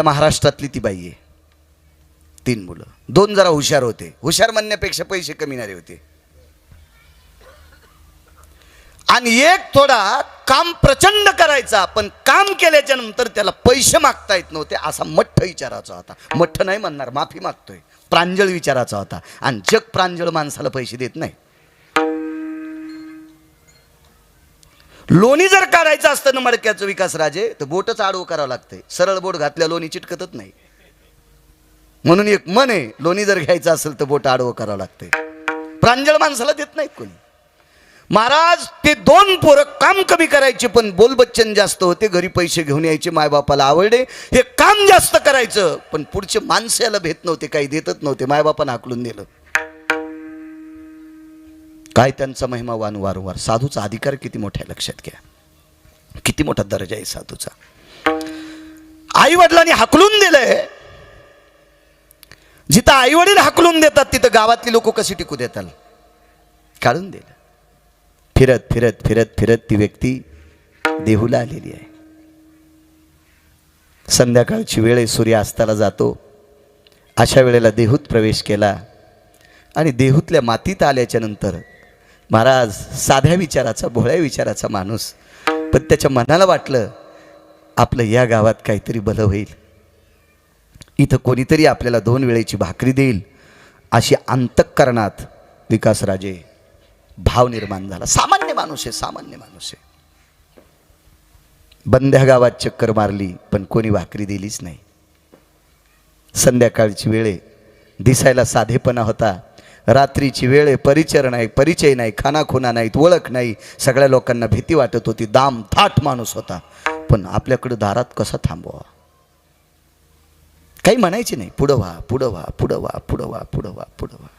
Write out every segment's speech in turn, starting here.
महाराष्ट्रातली ती बाई आहे, 3 मुलं, 2 जरा हुशार होते, हुशार म्हणण्यापेक्षा पैसे कमीणारे होते, आणि एक थोडा काम प्रचंड करायचा, पण काम केल्याच्या नंतर त्याला पैसे मागता येत नव्हते, असा मठ्ठ विचाराचा होता. मठ्ठ नाही म्हणणार, माफी मागतोय, प्रांजळ विचाराचा होता. आणि जग प्रांजळ माणसाला पैसे देत नाही. लोणी जर काढायचं असतं ना मडक्याचं विकास राजे, तर बोटच आडवं करावं लागतंय. सरळ बोट घातल्या लोणी चिटकतच नाही. म्हणून एक मन आहे, लोणी जर घ्यायचं असेल तर बोट आडवं करावं लागतंय. प्रांजळ माणसाला देत नाहीत कोणी. महाराज ते 2 पोरं काम कमी करायचे, पण बोलबच्चन जास्त होते, घरी पैसे घेऊन यायचे, मायबापाला आवडे, हे काम जास्त करायचं, पण पुढचे माणसं याला भेट नव्हते, काही देतच नव्हते, मायबापानं हाकलून दिलं. काय त्यांचा महिमा वारंवार. साधूचा अधिकार किती मोठा आहे लक्षात घ्या, किती मोठा दर्जा आहे साधूचा. आई वडिलांनी हाकलून दिलंय, जिथं आई वडील हाकलून देतात तिथं गावातली लोक कशी टिकू देतात, काढून दिलं. फिरत फिरत फिरत फिरत ती व्यक्ती देहूला आलेली आहे. संध्याकाळची वेळ आहे, सूर्य अस्ताला जातो. अशा वेळेला देहूत प्रवेश केला आणि देहूतल्या मातीत आल्याच्या नंतर महाराज साध्या विचाराचा, भोळ्या विचाराचा माणूस, पण त्याच्या मनाला वाटलं आपलं या गावात काहीतरी भलं होईल, इथं कोणीतरी आपल्याला 2 वेळेची भाकरी देईल, अशी अंतःकरणात विकासराजे भाव निर्माण झाला. सामान्य माणूस आहे, सामान्य माणूस आहे. बंद्या गावात चक्कर मारली, पण कोणी भाकरी दिलीच नाही. संध्याकाळची वेळ, दिसायला साधेपणा होता, रात्रीची वेळ, परिचय नाही, खानाखुना नाहीत, ओळख नाही, सगळ्या लोकांना भीती वाटत होती. दाम थाट माणूस होता, पण आपल्याकडे दारात कसा थांबवा, काही म्हणायचे नाही. पुढं व्हा, पुढं व्हा, पुढं व्हा, पुढं व्हा, पुढं व्हा, पुढं व्हा.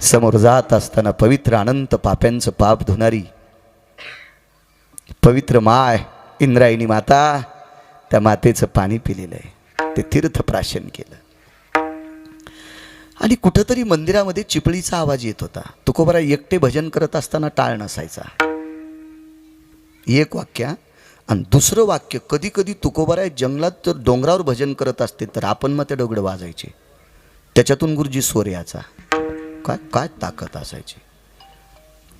समोर जात असताना पवित्र अनंत पाप्यांचं पाप धुणारी पवित्र माय इंद्रायणी माता, त्या मातेचं पाणी पिलेलं आहे, ते तीर्थप्राशन केलं. आणि कुठंतरी मंदिरामध्ये चिपळीचा आवाज येत होता. तुकोबाराय एकटे भजन करत असताना टाळ नसायचा. एक वाक्य, आणि दुसरं वाक्य, कधी कधी तुकोबाराय जंगलात जर डोंगरावर भजन करत असते तर आपण मग ते डोगडं वाजायचे, त्याच्यातून गुरुजी स्वर याचा. काय काय ताकद असायची,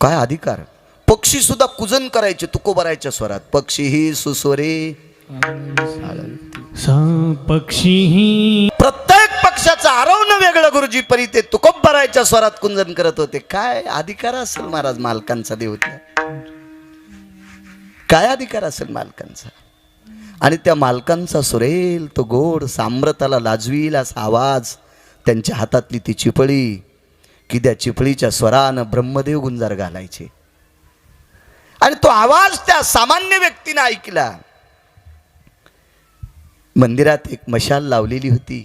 काय अधिकार. पक्षी सुद्धा कुजन करायचे तुकोबारायच्या स्वरात. पक्षी ही सुस्वरे पक्षी, प्रत्येक पक्षाचं आरवणं वेगळं गुरुजी, परी ते तुकोबारायच्या स्वरात कुंजन करत होते. काय अधिकार असेल महाराज मालकांचा, देवत्या काय अधिकार असेल मालकांचा. आणि त्या मालकांचा सुरेल तो गोड साम्रताला लाजवील असा आवाज, त्यांच्या हातातली ती चिपळी, की त्या चिपळीच्या स्वरानं ब्रह्मदेव गुंजार घालायचे. आणि तो आवाज त्या सामान्य व्यक्तीने ऐकला. मंदिरात एक मशाल लावलेली होती,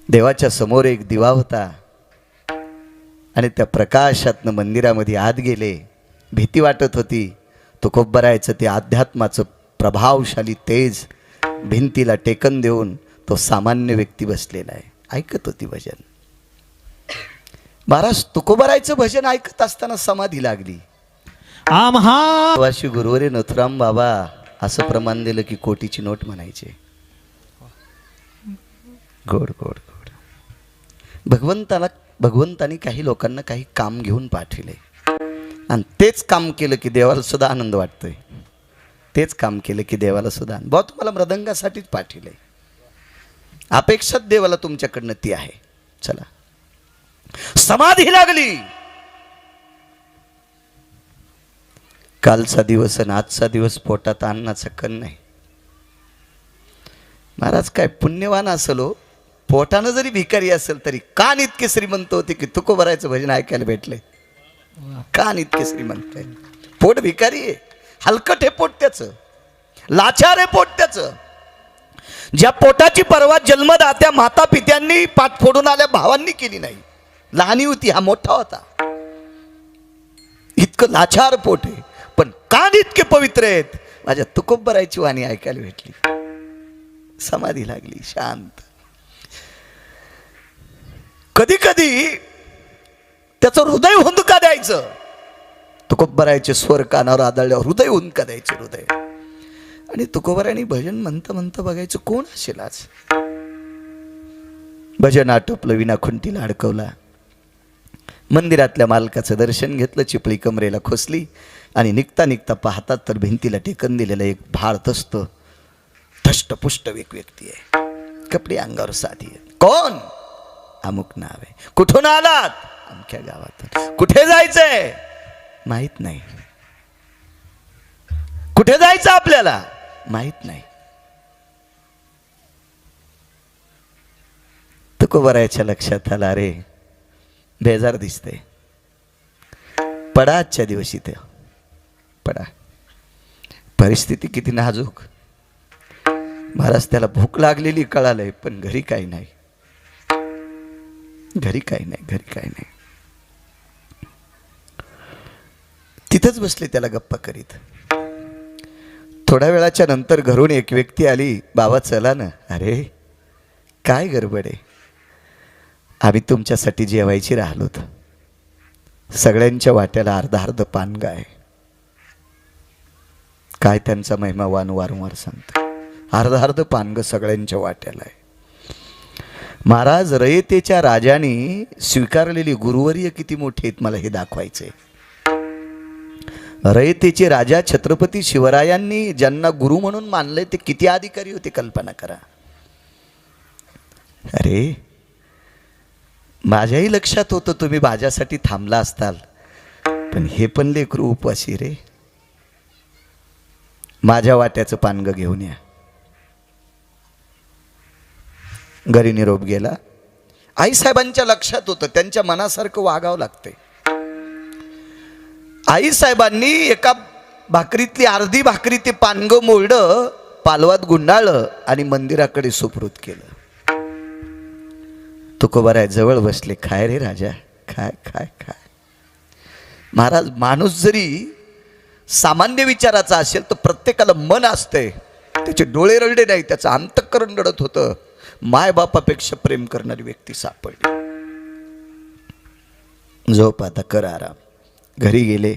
देवाच्या समोर एक दिवा होता, आणि त्या प्रकाशातनं मंदिरामध्ये आत गेले. भीती वाटत होती. तुकोबारायचं ते अध्यात्माचं प्रभावशाली तेज भिंतीला टेकन देऊन तो सामान्य व्यक्ती बसलेला आहे, ऐकत होती भजन. महाराज तुकोबारायचं भजन ऐकत असताना समाधी लागली. वाशी गुरुवरे नथुराम बाबा असं प्रमाण दिलं की कोटीची नोट म्हणायचे. गोड गोड गोड. भगवंतानी काही लोकांना काही काम घेऊन पाठविले, आणि तेच काम केलं की देवाला सुद्धा आनंद वाटतोय. तेच काम केलं की देवाला सुद्धा, भाऊ तुम्हाला मृदंगासाठीच पाठविले, अपेक्षा देवाला तुमच्याकडनं ती आहे. चला, समाधी लागली. कालचा दिवस आणि आजचा दिवस पोटात अन्नाचा कण नाही. महाराज काय पुण्यवान असलो, पोटानं जरी भिकारी असेल तरी कान इतके श्रीमंत होते की तुकोबारायचं भजन ऐकायला भेटले. कान इतके श्रीमंत आहे, पोट भिकारी आहे, हलकट हे पोट त्याचं, लाचार आहे पोट त्याचं. ज्या पोटाची पर्वा जन्मदात्या माता पित्यांनी पाठ फोडून आल्या भावांनी केली नाही. लहानी होती, हा मोठा होता. इतकं लाचार पोट आहे, पण कान इतके पवित्र आहेत. माझ्या तुकोबारायची वाणी ऐकायला भेटली. समाधी लागली, शांत. कधी कधी त्याचं हृदय हुंदका द्यायचं. तुकोबारायचे स्वर कानावर आदळल्यावर हृदय हुंदका द्यायचे. हृदय आणि तुकोबारायांनी भजन म्हणता म्हणता बघायचं कोण असेल आज. भजन आटोपलं, विना खुंटीला अडकवला, मंदिरातल्या मालकाचं दर्शन घेतलं, चिपळी कमरेला खोसली आणि निघता निघता पाहतात तर भिंतीला टेकन दिलेलं एक भारतस्त धष्टपुष्ट एक व्यक्ती आहे. कपडे अंगावर साधी आहेत. कोण? अमुक नाव आहे. कुठून आलात? अमक्या गावातून. कुठे जायचंय? माहित नाही. कुठे जायचं आपल्याला? माहित नाही. तुकोबारायाच्या लक्षात आला, अरे बेजार दिसते, पडा आजच्या दिवशी ते पडा. परिस्थिती किती नाजूक. महाराज त्याला भूक लागलेली कळालंय, पण घरी काही नाही, घरी काही नाही, घरी काही नाही. तिथंच बसले त्याला गप्पा करीत. थोड्या वेळाच्या नंतर घरून एक व्यक्ती आली, बाबा चला ना. अरे काय गडबड आहे, आम्ही तुमच्यासाठी जेवायची राहिलोत. सगळ्यांच्या वाट्याला अर्धा अर्ध पानगा आहे. काय त्यांचा महिमा वारंवार सांगतो. अर्ध अर्ध पानग सगळ्यांच्या वाट्याला आहे. महाराज रयतेच्या राजाने स्वीकारलेली गुरुवर्य किती मोठे आहेत मला हे दाखवायचे. रयतेचे राजा छत्रपती शिवरायांनी ज्यांना गुरु म्हणून मानले ते किती अधिकारी होते कल्पना करा. अरे माझ्याही लक्षात होतं तुम्ही माझ्यासाठी थांबला असताल, पण हे पण लेकरू उपवासी रे, माझ्या वाट्याचं पानगं घेऊन या. घरी निरोप गेला. आईसाहेबांच्या लक्षात होतं त्यांच्या मनासारखं वागावं लागतंय. आईसाहेबांनी एका भाकरीतली अर्धी भाकरी ते पानगं मोडलं, पालवात गुंडाळलं आणि मंदिराकडे सुपूर्द केलं. तुकोबाराय जवळ बसले. खाय रे राजा, खाय खाय खाय. महाराज माणूस जरी सामान्य विचाराचा असेल तर प्रत्येकाला मन असते. त्याचे डोळे रडले नाही, त्याचं अंतःकरण रडत होतं. मायबापापेक्षा प्रेम करणारी व्यक्ती सापडली. झोप आता, कर आराम. घरी गेले.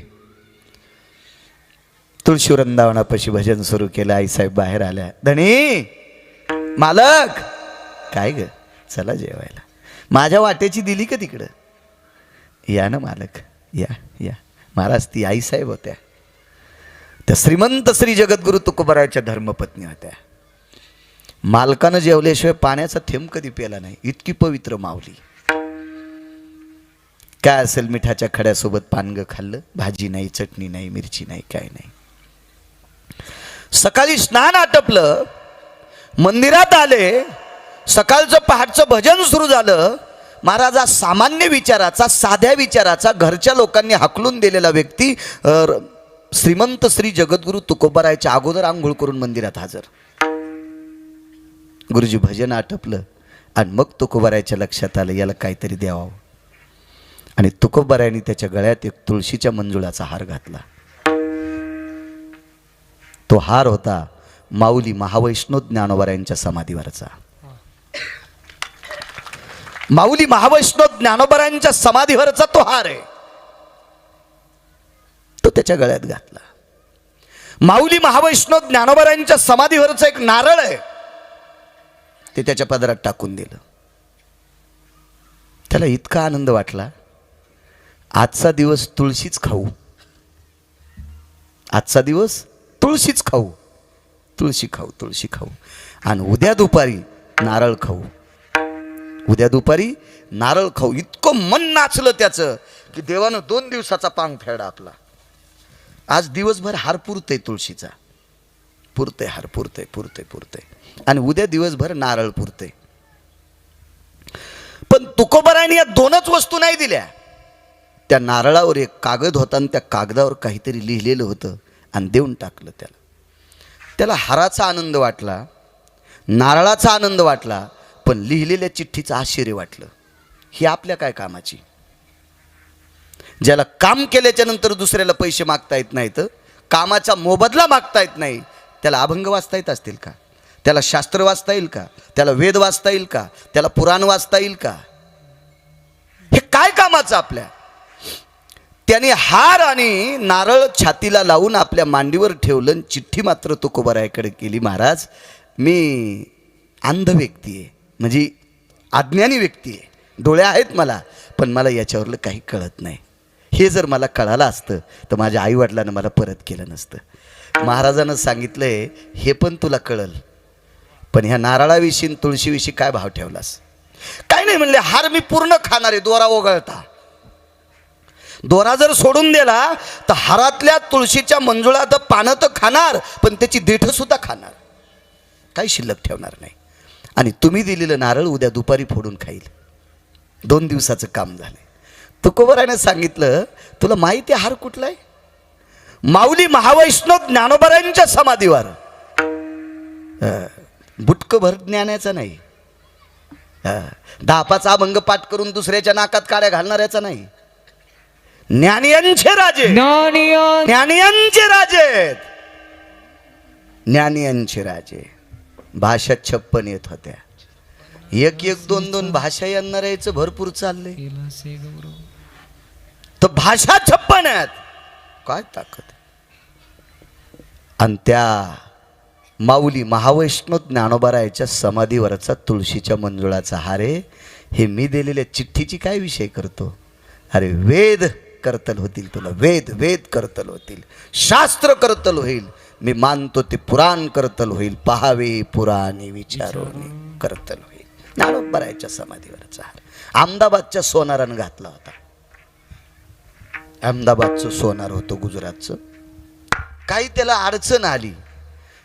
तुळशी वृंदावनापाशी भजन सुरू केलं. आईसाहेब बाहेर आल्या. धनी मालक, काय ग, चला जेवायला. माझ्या वाट्याची दिली का तिकडं? या ना मालक, या या. महाराज ती आईसाहेब होत्या, त्या श्रीमंत श्री जगद्गुरु तुकोबारायाच्या धर्मपत्नी होत्या. मालकानं जेवल्याशिवाय पाण्याचा थेंब कधी प्याला नाही, इतकी पवित्र माऊली. काय असेल मिठाच्या खड्यासोबत पानगं खाल्लं. भाजी नाही, चटणी नाही, मिरची नाही, काय नाही. सकाळी स्नान आटपलं, मंदिरात आले. सकाळचं पहाटचं भजन सुरू झालं. महाराजा सामान्य विचाराचा, साध्या विचाराचा, घरच्या लोकांनी हाकलून दिलेला व्यक्ती श्रीमंत श्री जगद्गुरु तुकोबारायाच्या अगोदर आंघोळ करून मंदिरात हजर. गुरुजी भजन आटपलं आणि मग तुकोबारायाच्या लक्षात आलं याला काहीतरी द्यावं. आणि तुकोबारायांनी त्याच्या गळ्यात एक तुळशीच्या मंजुळाचा हार घातला. तो हार होता माऊली महावैष्णव ज्ञानोबारायांच्या समाधीवरचा. माऊली महावैष्णव ज्ञानोबारायांच्या समाधीवरचा तो हार आहे. तो त्याच्या गळ्यात घातला. माऊली महावैष्णव ज्ञानोबारायांच्या समाधीवरचा एक नारळ आहे, ते त्याच्या पदरात टाकून दिलं. त्याला इतका आनंद वाटला. आजचा दिवस तुळशीच खाऊ, आजचा दिवस तुळशीच खाऊ, तुळशी खाऊ, तुळशी खाऊ. आणि उद्या दुपारी नारळ खाऊ, उद्या दुपारी नारळ खाऊ. इतकं मन नाचलं त्याचं की देवानं 2 दिवसाचा पांग फेडा आपला. आज दिवसभर हार पुरतय तुळशीचा, पुरते हार, पुरते पुरते पुरते. आणि उद्या दिवसभर नारळ पुरते. पण तुकोबारायांनी या 2च वस्तू नाही दिल्या. त्या नारळावर एक कागद होता आणि त्या कागदावर काहीतरी लिहिलेलं होतं आणि देऊन टाकलं त्याला. त्याला हाराचा आनंद वाटला, नारळाचा आनंद वाटला, पण लिहिलेल्या चिठ्ठीचं आश्चर्य वाटलं. ही आपल्या काय कामाची? ज्याला काम केल्याच्या नंतर दुसऱ्याला पैसे मागता येत नाहीत, कामाचा मोबदला मागता येत नाही, त्याला अभंग वाचता येत असतील का? त्याला शास्त्र वाचता येईल का? त्याला वेद वाचता येईल का? त्याला पुराण वाचता येईल का? हे काय कामाचं आपल्या? त्याने हार आणि नारळ छातीला लावून आपल्या मांडीवर ठेवलं आणि चिठ्ठी मात्र तुकोबारायाकडे केली. महाराज, मी अंध व्यक्ती आहे, म्हणजे अज्ञानी व्यक्ती आहे, डोळे आहेत मला, पण मला याच्यावरलं काही कळत नाही. हे जर मला कळालं असतं तर माझ्या आईवडिलांना मला परत केलं नसतं. महाराजानं सांगितलंय, हे पण तुला कळल, पण ह्या नारळाविषयी तुळशीविषयी काय भाव ठेवलास? काय नाही म्हणले, हार मी पूर्ण खाणार आहे, दोरा ओघळता. दोरा जर सोडून दिला तर हारातल्या तुळशीच्या मंजुळात पानं तर खाणार, पण त्याची देठं सुद्धा खाणार, काही शिल्लक ठेवणार नाही. आणि तुम्ही दिलेलं नारळ उद्या दुपारी फोडून खाईल. 2 दिवसाचं काम झालं. तुकोबारायाने सांगितलं, तुला माहिती आहे हार कुठला आहे? माऊली महावैष्णव ज्ञानोबारायांच्या समाधीवर. बुटकं भर ज्ञानाचा नाही, 10 अभंग पाठ करून दुसऱ्याच्या नाकात काड्या घालणाऱ्याचा नाही. ज्ञानियांचे राजे, ज्ञानियांचे राजे, ज्ञानियांचे राजे. भाषा 56 येत होत्या. एक 2 भाषा येणाऱ्याचं भरपूर चालले, तर भाषा 56 आहेत. काय ताकद! आणि त्या माऊली महावैष्णव ज्ञानोबारायाच्या समाधीवरचा तुळशीच्या मंजुळाचा हार आहे. हे मी दिलेल्या चिठ्ठीची काय विषय करतो? अरे वेद करतल होतील तुला, वेद वेद करतल होतील, शास्त्र करतल होईल. मी मानतो ते पुराण करतल होईल, पहावे पुराणे विचारोने करतल होईल. ज्ञानोबारायाच्या समाधीवरचा हार अहमदाबादच्या सोनारानं घातला होता. अहमदाबादचं सोनार होतं गुजरातचं. काही त्याला अडचण आली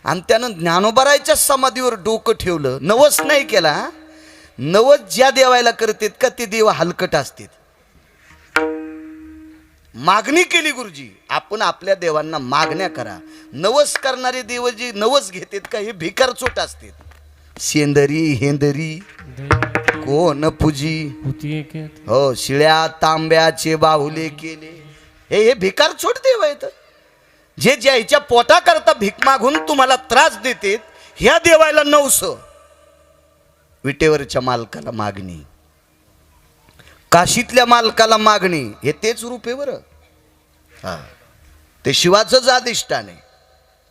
आणि त्यानं ज्ञानोबारायाच्या समाधीवर डोकं ठेवलं. नवस नाही केला. नवस ज्या देवायला करतात का ते देव हलकट असतात. मागणी केली गुरुजी, आपण आपल्या देवांना मागण्या करा. नवस करणारे देव जे नवस घेतात का हे भिकारचोट असतात. शेंदरी हेंदरी कोण पूजी, हो शिळ्या तांब्याचे बाहुले केले, हे भिकारचोट देव आहेत. जे ज्याच्या पोटा करता भीक मागून तुम्हाला त्रास देतात, ह्या देवायला नवस. विटेवरच्या मालकाला मागणी, काशीतल्या मालकाला मागणी, हे तेच रूप आहे बरं. हा, ते शिवाचंच अधिष्ठान आहे.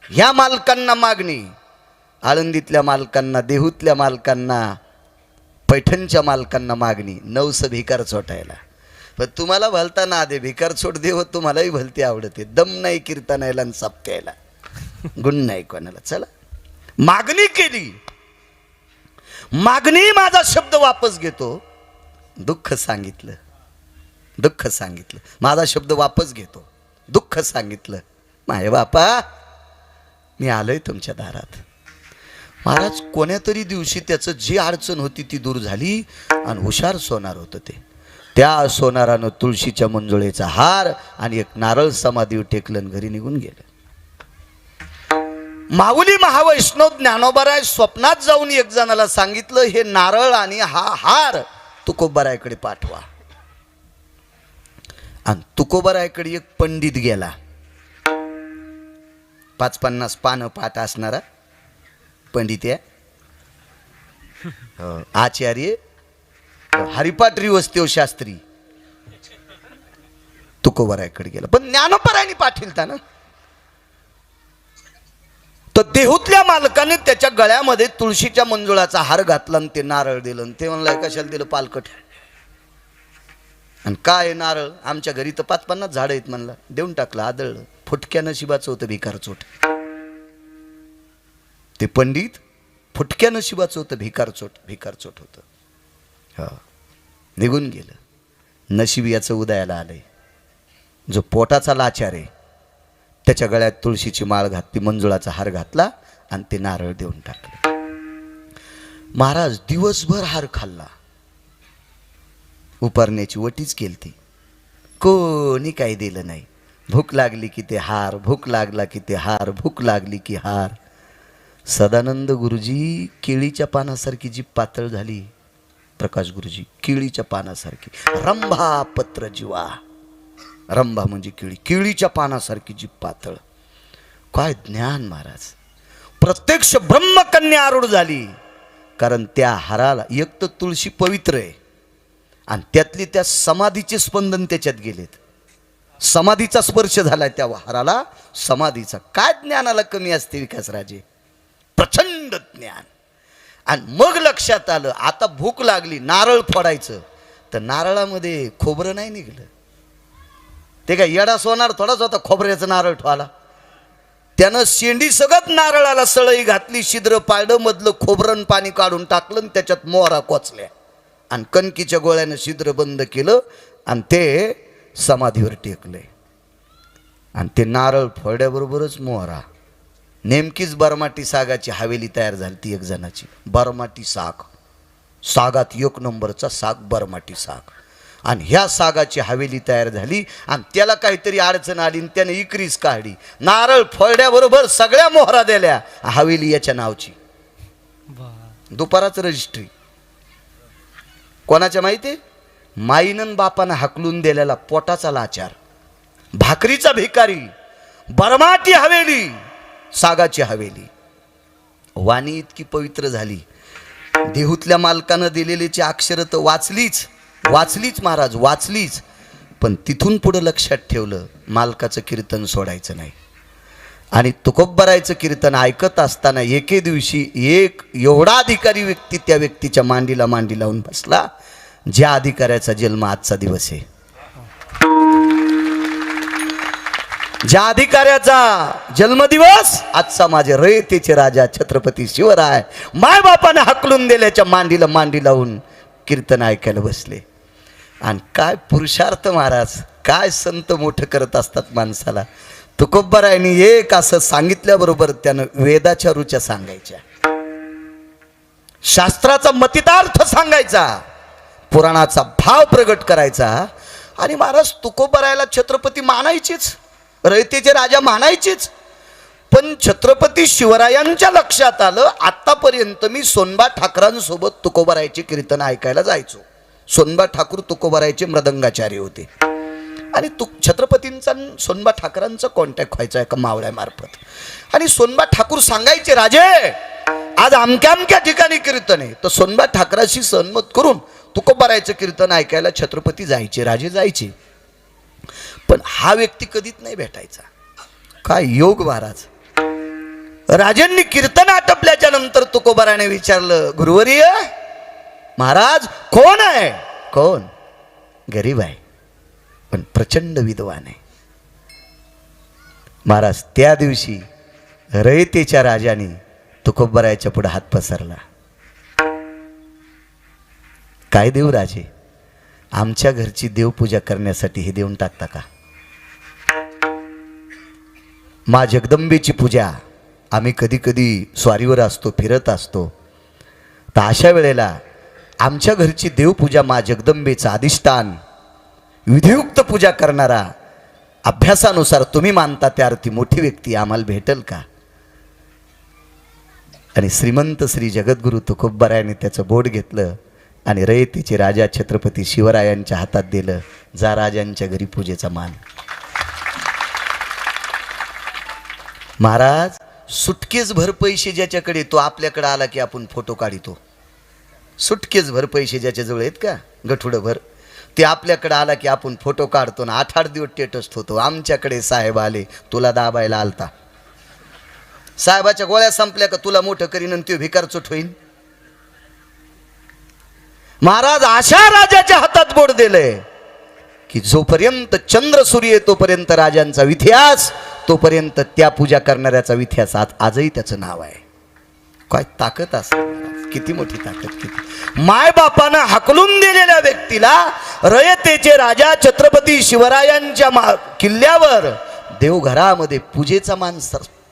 ह्या मालकांना मागणी, आळंदीतल्या मालकांना, देहूतल्या मालकांना, पैठणच्या मालकांना मागणी. नवस भिकार चोटायला. पण तुम्हाला भलता ना दे भिकार चोट देव, तुम्हालाही भलती आवडते. दम नाही कीर्तनायला आणि सप्त्यायला, गुण नाही कोणाला. चला, मागणी केली. मागणी माझा शब्द वापस घेतो. दुःख सांगितलं, दुःख सांगितलं, माझा शब्द वापस घेतो. दुःख सांगितलं, माय बापा मी आलोय तुमच्या दारात. महाराज, कोण्या तरी दिवशी त्याचं जी अडचण होती ती दूर झाली आणि हुशार सोनार होतं ते. त्या सोनारानं तुळशीच्या मंजुळेचा हार आणि एक नारळ समाधीवर टेकलं आणि घरी निघून गेलं. माऊली महावैष्णव ज्ञानोबाराय स्वप्नात जाऊन एक जणाला सांगितलं, हे नारळ आणि हा हार तुकोबारायाकडे पाठवा. आणि तुकोबारायाकडे एक पंडित गेला. 50 पानं पाठ असणारा पंडित आहे. आचार्य हरिपाठ वस्तेव शास्त्री तुकोबारायाकडे गेला. पण ज्ञानोबारायांनी पाठविलता ना. तर देहूतल्या मालकाने त्याच्या गळ्यामध्ये तुळशीच्या मंजुळाचा हार घातला आणि ते नारळ दिलं. आणि ते म्हणलं, कशाला दिलं? पालकट. आणि काय नारळ? आमच्या घरी तर 50 झाडं आहेत म्हणला. देऊन टाकलं, आदळलं. फुटक्या नशिबाचं होतं भिकारचोट. ते पंडित फुटक्या नशिबाचं होतं, भिकारचोट. भिकारचोट होतं. हा, निघून गेलं. नशीब याचं उदयाला आलंय. जो पोटाचा लाचार आहे त्याच्या गळ्यात तुळशीची माळ घातली, मंजुळाचा हार घातला आणि ते नारळ देऊन टाकलं. महाराज दिवसभर हार खाल्ला, उपारण्याची वटीच केलती, कोणी काही दिलं नाही. भूक लागली की ते हार, भूक लागला की ते हार, भूक लागली की हार. सदानंद गुरुजी केळीच्या पानासारखी जी पातळ झाली. प्रकाश गुरुजी केळीच्या पानासारखी. रंभा पत्र जीवा, रंभा म्हणजे केळी, केळीच्या पानासारखी जी पातळ. काय ज्ञान महाराज! प्रत्यक्ष ब्रह्मकन्या आरूढ झाली. कारण त्या हाराला एक तर तुळशी पवित्र आहे आणि त्यातली त्या समाधीचे स्पंदन त्याच्यात गेलेत. समाधीचा स्पर्श झालाय त्या हाराला, समाधीचा. काय ज्ञानाला कमी असते विकासराजे? प्रचंड ज्ञान. आणि मग लक्षात आलं आता भूक लागली, नारळ फोडायचं. तर नारळामध्ये खोबरं नाही निघलं. ते काय येडा सोनार थोडाच होता खोबऱ्याचं नारळ ठेवाला. त्यानं शेंडी सगळ्यात नारळाला सळई घातली, छिद्र पाडलं, मधलं खोबरं पाणी काढून टाकलं आणि त्याच्यात मोहरा कोचल्या आणि कणकीच्या गोळ्यानं छिद्र बंद केलं आणि ते समाधीवर टेकले. आणि ते नारळ फोड्याबरोबरच मोहरा. नेमकीच बरमाटी सागाची हवेली तयार झाली ती एक जणाची. बरमाटी साग, सागात एक नंबरचा साग बरमाटी साग. आणि ह्या सागाची हवेली तयार झाली आणि त्याला काहीतरी अडचण आली आणि त्याने इकरीस काढली. नारळ फोड्याबरोबर सगळ्या मोहरा दिल्या, हवेली याच्या नावची. दुपाराच रजिस्ट्री कोणाच्या माहिती? माईनन बापानं हाकलून दिलेला पोटाचा लाचार, भाकरीचा भिकारी, बरमाटी हवेली, सागाची हवेली. वाणी इतकी पवित्र झाली. देहूतल्या मालकानं दिलेलीची अक्षरं तर वाचलीच महाराज, वाचलीच. पण तिथून पुढं लक्षात ठेवलं मालकाचं कीर्तन सोडायचं नाही. आणि तुकोबरायचं कीर्तन ऐकत असताना एके दिवशी एक एवढा अधिकारी व्यक्ती त्या व्यक्तीच्या मांडीला मांडी लावून बसला, ज्या अधिकाऱ्याचा जन्म आजचा दिवस आहे, ज्या अधिकाऱ्याचा जन्मदिवस आजचा, माझे रयतेचे राजा छत्रपती शिवराय मायबापाने हाकलून दिल्याच्या मांडीला मांडी लावून कीर्तन ऐकायला बसले. आणि काय पुरुषार्थ महाराज, काय संत मोठं करत असतात माणसाला. तुकोबरायांनी एक असं सांगितल्याबरोबर त्यानं वेदाच्या रुच्या सांगायच्या, शास्त्राचा मतितार्थ सांगायचा, पुराणाचा भाव प्रगट करायचा. आणि महाराज तुकोबरायला छत्रपती मानायचीच, रयतेचे राजा मानायचीच. पण छत्रपती शिवरायांच्या लक्षात आलं आतापर्यंत मी सोनबा ठाकरांसोबत तुकोबरायचे कीर्तन ऐकायला जायचो. सोनबा ठाकूर तुकोबरायचे मृदंगाचार्य होते. आणि छत्रपतींचा सोनबा ठाकरांचा कॉन्टॅक्ट व्हायचा एका मावळ्यामार्फत. आणि सोनबा ठाकूर सांगायचे, राजे आज अमक्या अमक्या ठिकाणी कीर्तन आहे. तर सोनबा ठाकराशी सहमत करून तुकोबरायचं कीर्तन ऐकायला छत्रपती जायचे, राजे जायचे. पण हा व्यक्ती कधीच नाही भेटायचा. काय योग महाराज. राजांनी कीर्तन आटपल्याच्या नंतर तुकोबराने विचारलं, गुरुवर्य महाराज कोण आहे? कोण? गरीब आहे पण प्रचंड विद्वान आहे. महाराज त्या दिवशी रयतेच्या राजाने तुकोबरायच्या पुढे हात पसरला. काय देऊ राजे, आमच्या घरची देवपूजा करण्यासाठी हे देऊन टाकता का? मा जगदंबेची पूजा आम्ही कधी कधी स्वारीवर असतो, फिरत असतो. तर अशा वेळेला आमच्या घरची देवपूजा मा जगदंबेचं अधिष्ठान विधियुक्त पूजा करणारा, अभ्यासानुसार तुम्ही मानता त्या अर्थी मोठी व्यक्ती आम्हाला भेटेल का? आणि श्रीमंत श्री जगद्गुरु तुकोबरायाने त्याचं बोट घेतलं आणि रयतेचे राजा छत्रपती शिवरायांच्या हातात दिलं. जा राजांच्या घरी पूजेचा मान. महाराज सुटकेस भर पैसे ज्याच्याकडे, तो आपल्याकडे आला की आपण फोटो काढितो. सुटकेस भर पैसे ज्याच्याजवळ आहेत का, गठुडं भर, ते आपल्याकडे आला की आपण फोटो काढतो ना 8-8 दिवस टेटस होतो. आमच्याकडे साहेब आले, तुला दाबायला आलता. साहेबाच्या गोळ्या संपल्या का तुला मोठं करीन आणि तो भिकार चोट होईन. महाराज अशा राजाच्या हातात बोट दिलंय की जोपर्यंत चंद्र सूर्य तोपर्यंत राजांचा इतिहास, तोपर्यंत त्या पूजा करणाऱ्याचा इतिहास आजही त्याचं नाव आहे. काय ताकद असेल, किती मोठी ताकद. किती मायबापानं हाकलून दिलेल्या व्यक्तीला रयतेचे राजा छत्रपती शिवरायांच्या किल्ल्यावर देवघरामध्ये पूजेचा मान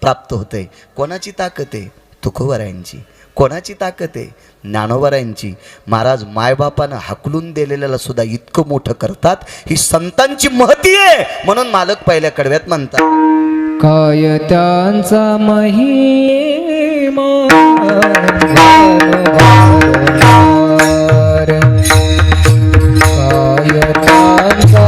प्राप्त होतंय. कोणाची ताकद आहे? तुकोबरायांची. कोणाची ताकद आहे? ज्ञानोबरायांची. महाराज मायबापानं हाकलून दिलेल्याला सुद्धा इतकं मोठं करतात. ही संतांची महती आहे. म्हणून मालक पहिल्या कडव्यात म्हणतात, काय त्यांचा महिमा काय त्यांचा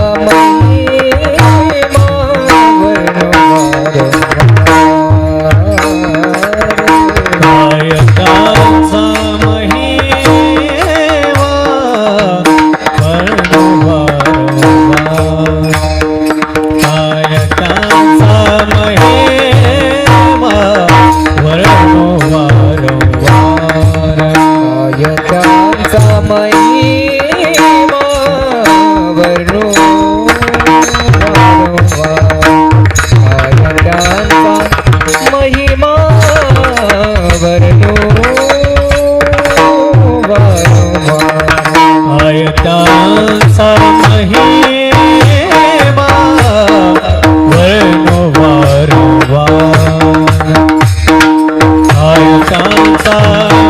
कांता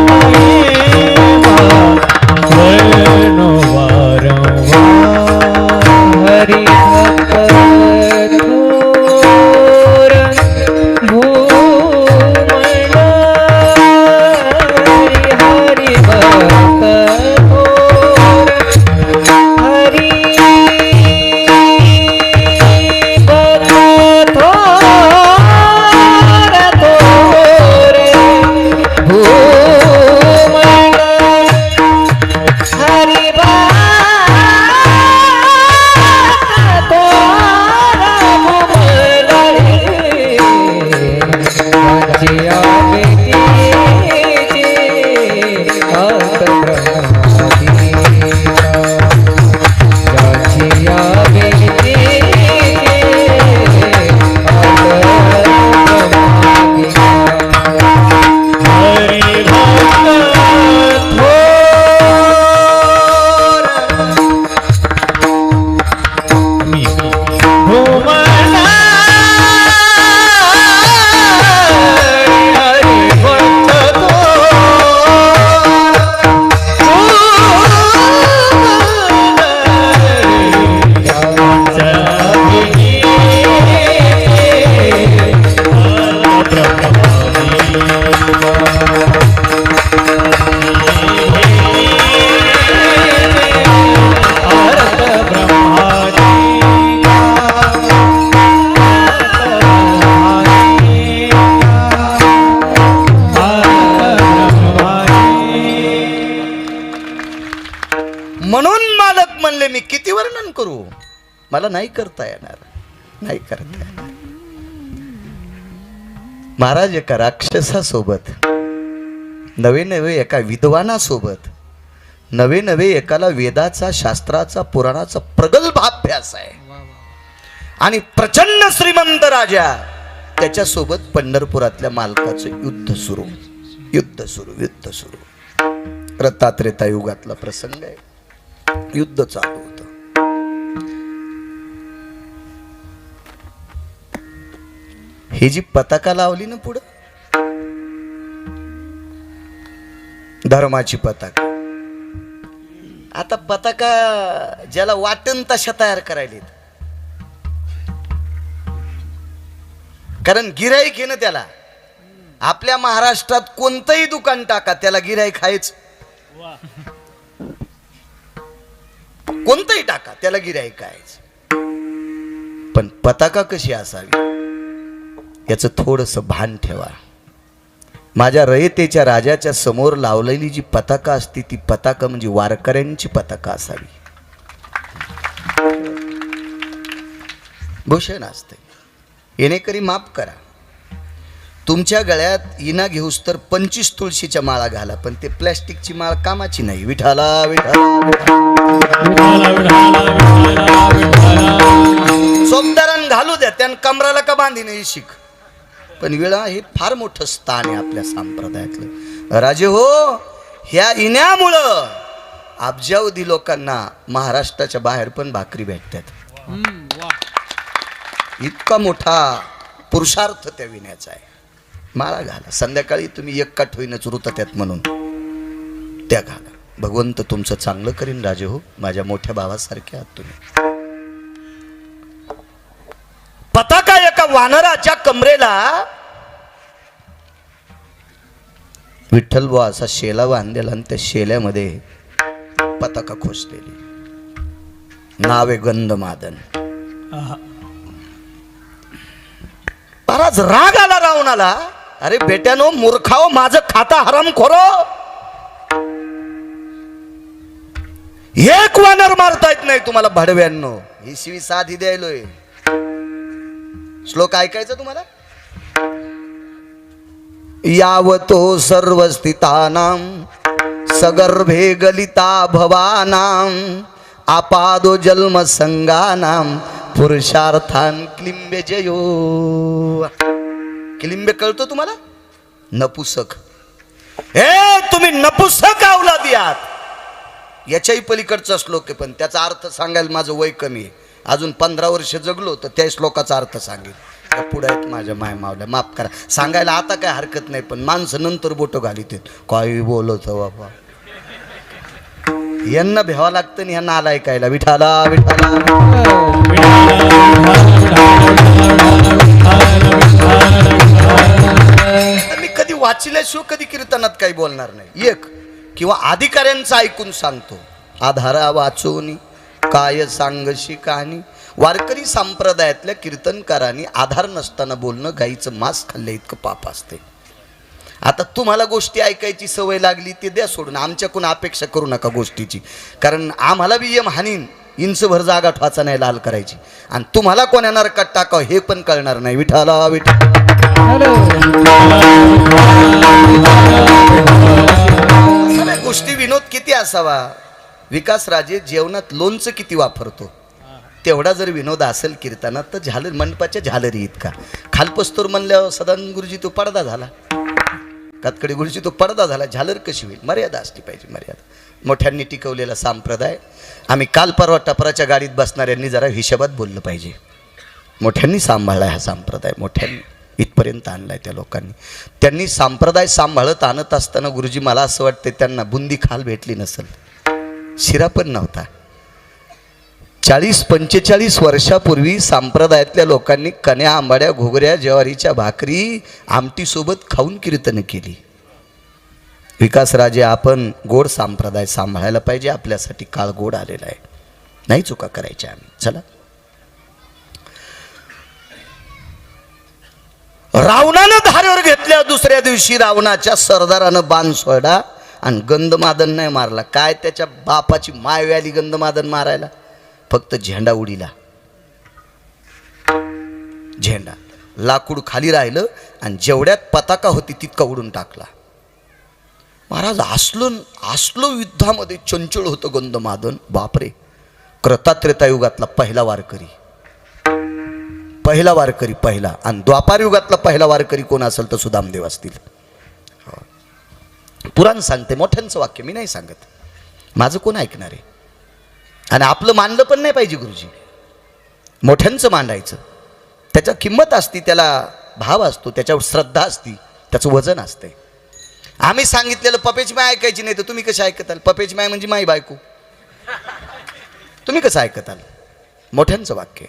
महिमा वर्णो वारंवार हरि भक्त थोर भूमंडळ हरि भक्त थोर हरि भक्त थोर भूमंडळ हरि भक्त थोर भूमंडळ जिया बेटीची अंत ब्रह्मादीचा जिया बेटीची अंत ब्रह्मादीचा हरि भक्त थोर मी भूमंडळ हरि भक्त म्हणून मालक म्हणले मी किती वर्णन करू, मला नाही करता येणार, नाही करता येणार. महाराज एका राक्षसासोबत, नवे नवे एका विद्वानासोबत, नवे नवे एकाला वेदाचा शास्त्राचा पुराणाचा प्रगल्भ अभ्यास आहे आणि प्रचंड श्रीमंत राजा त्याच्यासोबत पंढरपुरातल्या मालकाचं युद्ध सुरू. रत्तात्रेता युगातला प्रसंग आहे. युद्ध चालू होतं. ही जी पताका लावली ना पुढं, धर्माची पताका, आता पताका ज्याला वाटण तशा तयार करायला, कारण गिऱ्हाईक आहे ना त्याला. आपल्या महाराष्ट्रात कोणतंही दुकान टाका, त्याला गिऱ्हाईक आहेच. कोणतंही टाका, त्याला गिऱ्हाईक आहेच. पण पताका कशी असावी याचं थोडंसं भान ठेवा. माझ्या रयतेच्या राजाच्या समोर लावलेली जी पताका असते ती पताका म्हणजे वारकऱ्यांची पताका असावी. भूषण असते. येणेकरी माफ करा, तुमच्या गळ्यात इना घेऊस तर 25 तुळशीच्या माळा घाला, पण ते प्लॅस्टिकची माळ कामाची नाही. विठाला सोबदारान घालू द्या, त्यानं कमराला का बांधी नाही शिक. पण विळा हे फार मोठं स्थान आहे आपल्या संप्रदायातलं. राजे हो, ह्या इन्यामुळं अब्जावधी लोकांना महाराष्ट्राच्या बाहेर पण भाकरी भेटतात. इतका मोठा पुरुषार्थ त्या विण्याचा आहे. माळा घाला, संध्याकाळी तुम्ही एक काठ होईनच रुतत्यात म्हणून त्या घाला. भगवंत तुमचं चांगलं करीन राजे हो, माझ्या मोठ्या भावासारखे आहात तुम्ही. पताका एका वानराच्या कमरेला विठ्ठल बुवा असा शेला बांधलेला आणि त्या शेल्यामध्ये पताका खोसलेली. नावे गंधमादन. महाराज राग आला रावणाला. अरे बेट्यानो, मूर्खाओ, माझं खाता हराम खोरो. एक वानर मारता येत नाही तुम्हाला भडव्यांनो. ही शिवी साधी द्यायलोय. श्लोक ऐकायचा तुम्हाला. यावतो सर्व स्थितानां सगर्भे गलिता भवानां आपादो जन्म संगानां पुरुषार्थान क्लिंबे जयो. क्लिंबे कळतो तुम्हाला? नपुसक. हे तुम्ही नपुसक अवलादी आहात. याच्याही पलीकडचा श्लोक आहे, पण त्याचा अर्थ सांगायला माझं वय कमी आहे. अजून 15 वर्ष जगलो तर त्या श्लोकाचा अर्थ सांगेल. त्या पुढे आहेत माझ्या माय मावल्या, माफ करा सांगायला आता काय हरकत नाही, पण माणसं नंतर बोटं घालीत काही बोलत बाबा. यांना भ्यावं लागतं आणि यांना आला ऐकायला विठाला विठाला. मी कधी वाचल्याशिवाय कधी कीर्तनात काही बोलणार नाही. एक किंवा अधिकाऱ्यांचं ऐकून सांगतो. आधारा वाचून काय सांगशी कहाणी. वारकरी संप्रदायातल्या कीर्तनकारांनी आधार नसताना बोलणं गाईचं मांस खाल्ल्या इतकं पाप असते. आता तुम्हाला गोष्टी ऐकायची सवय लागली ते द्या सोडून, आमच्याकडून अपेक्षा करू नका गोष्टीची, कारण आम्हाला बी यम हानीन इंचभर जागा ठवाचा नाही लाल करायची, आणि तुम्हाला कोण येणार कट टाकावं हे पण कळणार नाही. विठाला विठा. गोष्टी विनोद किती असावा. विकास राजे जेवणात लोणचं किती वापरतो तेवढा जर विनोद असेल कीर्तनात तर झालर मंडपाच्या झालरी इतका. खालपस्तूर म्हणल्यावर सदानंद गुरुजी तो पडदा झाला, कातकडे गुरुजी तो पडदा झाला. झालर कशी होईल. मर्यादा असली पाहिजे, मर्यादा. मोठ्यांनी टिकवलेला संप्रदाय. आम्ही काल परवा टपराच्या गाडीत बसणाऱ्यांनी जरा हिशोबात बोललं पाहिजे. मोठ्यांनी सांभाळला हा संप्रदाय, मोठ्यांनी इथपर्यंत आणलाय त्या लोकांनी. त्यांनी संप्रदाय सांभाळत आणत असताना गुरुजी मला असं वाटतं त्यांना बुंदी खाल भेटली नसेल, शिरा पण नव्हता. 40-45 वर्षापूर्वी संप्रदायातल्या लोकांनी कन्या आंबाड्या घोगऱ्या ज्वारीच्या भाकरी आमटीसोबत खाऊन कीर्तन केली. विकासराजे आपण गोड संप्रदाय सांभाळायला पाहिजे. आपल्यासाठी काळ गोड आलेला आहे, नाही चुका करायच्या आम्ही. चला. रावणानं धारेवर घेतल्या दुसऱ्या दिवशी रावणाच्या सरदारानं बाण सोडा आणि गंधमादन नाही मारला. काय त्याच्या बापाची माय व्याली गंधमादन मारायला. फक्त झेंडा उडीला. झेंडा लाकूड खाली राहिलं आणि जेवढ्यात पताका होती तितका उडून टाकला. महाराज असलो युद्धामध्ये चंचल होतं गंधमादन. बापरे. कृतात्रेतायुगातला पहिला वारकरी, पहिला वारकरी पहिला. आणि द्वापार युगातला पहिला वारकरी कोण असेल तर सुदामदेव असतील. पुराण सांगते, मोठ्यांचं वाक्य मी नाही सांगत. माझं कोण ऐकणार आहे. आणि आपलं मानलं पण नाही पाहिजे गुरुजी. मोठ्यांचं मांडायचं, त्याच्या किंमत असती, त्याला भाव असतो, त्याच्यावर श्रद्धा असती, त्याचं वजन असते. आम्ही सांगितलेलं पपेची माय ऐकायची नाही तर तुम्ही कशी ऐकताल. पपेची माय म्हणजे माई बायको, तुम्ही कसं ऐकताल. मोठ्यांचं वाक्य.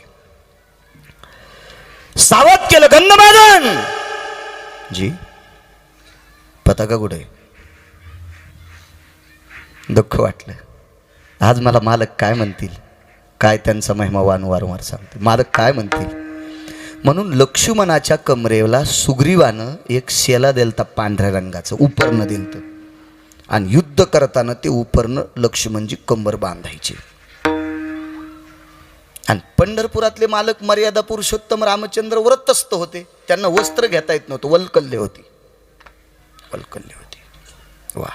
सावध केलं गंधमादन जी. पताका कुठे. दुःख वाटलं. आज मला मालक काय म्हणतील, काय त्यांचा महिमा वारंवार सांगते. मालक काय म्हणतील. म्हणून लक्ष्मणाच्या कमरेला सुग्रीवानं एक शेला दिलता पांढऱ्या रंगाचं, उपरणं दिलतं, आणि युद्ध करताना ते उपरणं लक्ष्मणजी कंबर बांधायचे. आणि पंढरपुरातले मालक मर्यादा पुरुषोत्तम रामचंद्र व्रतस्थ होते. त्यांना वस्त्र घेता येत नव्हतं, वल्कल्ले होती, वल्कल्ले होती. वा.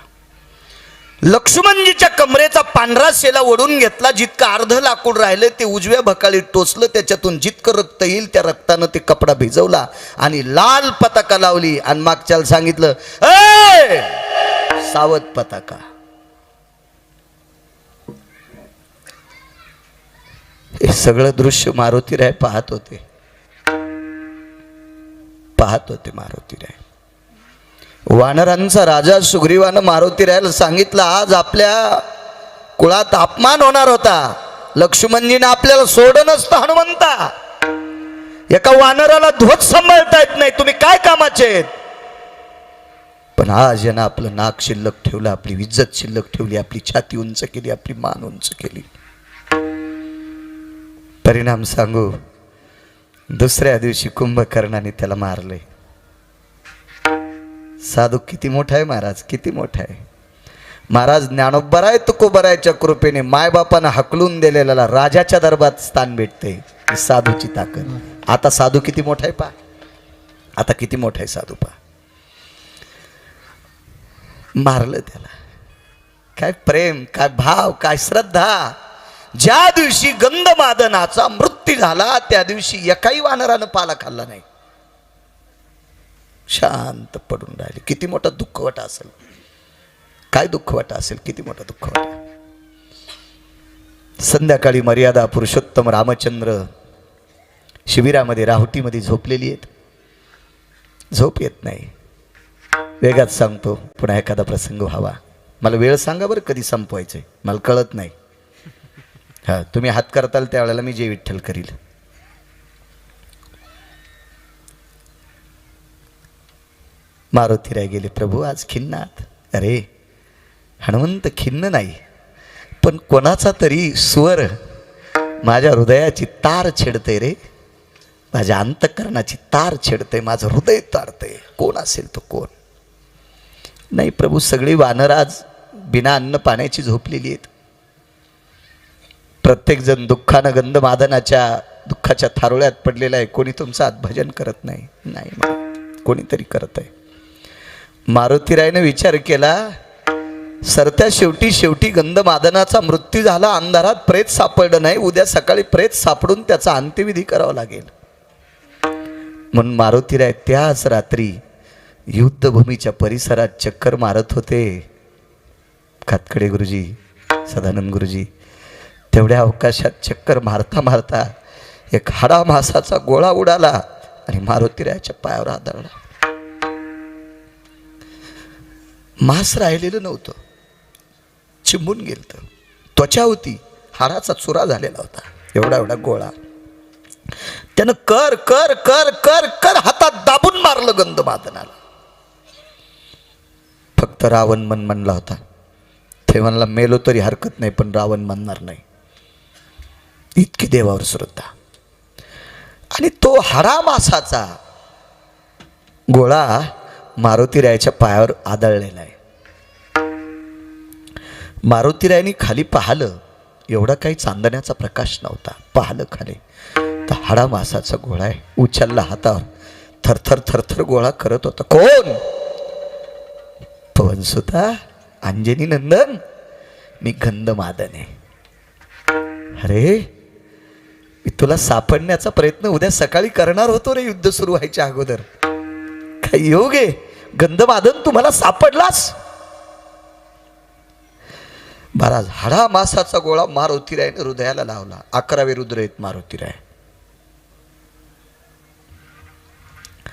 लक्ष्मणजीच्या कमरेचा पांढरा शेला ओढून घेतला. जितकं अर्ध लाकूड राहिलं ते उजव्या भकाळीत टोचलं. त्याच्यातून जितकं रक्त येईल त्या रक्तानं ते कपडा भिजवला आणि लाल पताका लावली. आणि मागच्याला सांगितलं, ए सावध पताका. हे सगळं दृश्य मारुतीराय पाहत होते, पाहत होते मारुतीराय. वानरांचा राजा सुग्रीवानं मारुतीरायाला सांगितलं, आज आपल्या कुळात अपमान होणार होता. लक्ष्मणजीनं आपल्याला सोडलं नसतं हनुमंता. एका वानराला ध्वज सांभाळता येत नाही, तुम्ही काय कामाचे आहेत. पण आज यानं आपलं नाक शिल्लक ठेवलं, आपली इज्जत शिल्लक ठेवली, आपली छाती उंच केली, आपली मान उंच केली. परिणाम सांगू, दुसऱ्या दिवशी कुंभकर्णाने त्याला मारले. साधू किती मोठा आहे महाराज, किती मोठा आहे महाराज. ज्ञानोबराय तुकोबरायच्या कृपेने मायबापानं हकलून दिलेल्याला राजाच्या दरबारात स्थान भेटते. साधूची ताकद. आता साधू किती मोठा आहे पा, आता किती मोठा आहे साधू पा. मारलं त्याला. काय प्रेम, काय भाव, काय श्रद्धा. ज्या दिवशी गंधमादनाचा मृत्यू झाला त्या दिवशी एकाही वानरानं पाला खाल्ला नाही. शांत पडून राहिले. किती मोठा दुःखवटा असेल, काय दुःखवटा असेल, किती मोठा दुःखवटा. संध्याकाळी मर्यादा पुरुषोत्तम रामचंद्र शिबिरामध्ये राहुटीमध्ये झोपलेली आहेत. झोप येत नाही. वेगात सांगतो, पुन्हा एखादा प्रसंग व्हावा. मला वेळ सांगा बरं, कधी संपवायचंय, मला कळत नाही. हां, तुम्ही हात करताल त्यावेळेला मी जे विठ्ठल करील. मारुतीराय गेले. प्रभू आज खिन्नात. अरे हनुमंत खिन्न नाही, पण कोणाचा तरी स्वर माझ्या हृदयाची तार छेडते रे, माझ्या अंतःकरणाची तार छेडते, माझं हृदय तारतंय. कोण असेल तो कोण? नाही प्रभू, सगळी वानर आज बिना अन्न पाण्याची झोपलेली आहेत. प्रत्येकजण दुःखानं गंधमादनाच्या दुःखाच्या थारोळ्यात पडलेला आहे. कोणी तुमचं आत्मभजन करत नाही. नाही, कोणीतरी करत आहे. मारुतीरायने विचार केला, सरत्या शेवटी गंधमादनाचा मृत्यू झाला, अंधारात प्रेत सापडलं नाही, उद्या सकाळी प्रेत सापडून त्याचा अंत्यविधी करावा लागेल. म्हणून मारुतीराय त्याच रात्री युद्धभूमीच्या परिसरात चक्कर मारत होते. कातकडे गुरुजी, सदानंद गुरुजी तेवढ्या अवकाशात चक्कर मारता मारता एक हाडा मासाचा गोळा उडाला आणि मारुतीरायाच्या पायावर आदळला. मांस राहिलेलं नव्हतं, चिंबून गेलं. त्वचा होती, हाडाचा चुरा झालेला होता. एवढा एवढा गोळा त्यानं कर कर कर कर कर हातात दाबून मारलं गंधमादनाला. फक्त रावण मन म्हणला होता. ते म्हणला मेलो तरी हरकत नाही, पण रावण म्हणणार नाही. इतकी देवावर श्रद्धा. आणि तो हाडा मासाचा गोळा मारुतीरायाच्या पायावर आदळलेला आहे. मारुतीरायांनी खाली पाहिलं, एवढा काही चांदण्याचा प्रकाश नव्हता. पाहिलं खाली तर हाडा मासाचा गोळा आहे. उचलला हातावर, थरथर थरथर गोळा करत होता. कोण? पवनसुता, अंजनी नंदन, मी गंधमादन आहे. अरे मी तुला सापडण्याचा प्रयत्न उद्या सकाळी करणार होतो रे, युद्ध सुरू व्हायच्या अगोदर. काय योग आहे, गंधमादन तुम्हाला सापडलास. महाराज हाडा मासाचा गोळा मारुतीरायाने हृदयाला लावला. 11वे रुद्र आहेत मारुतीराय.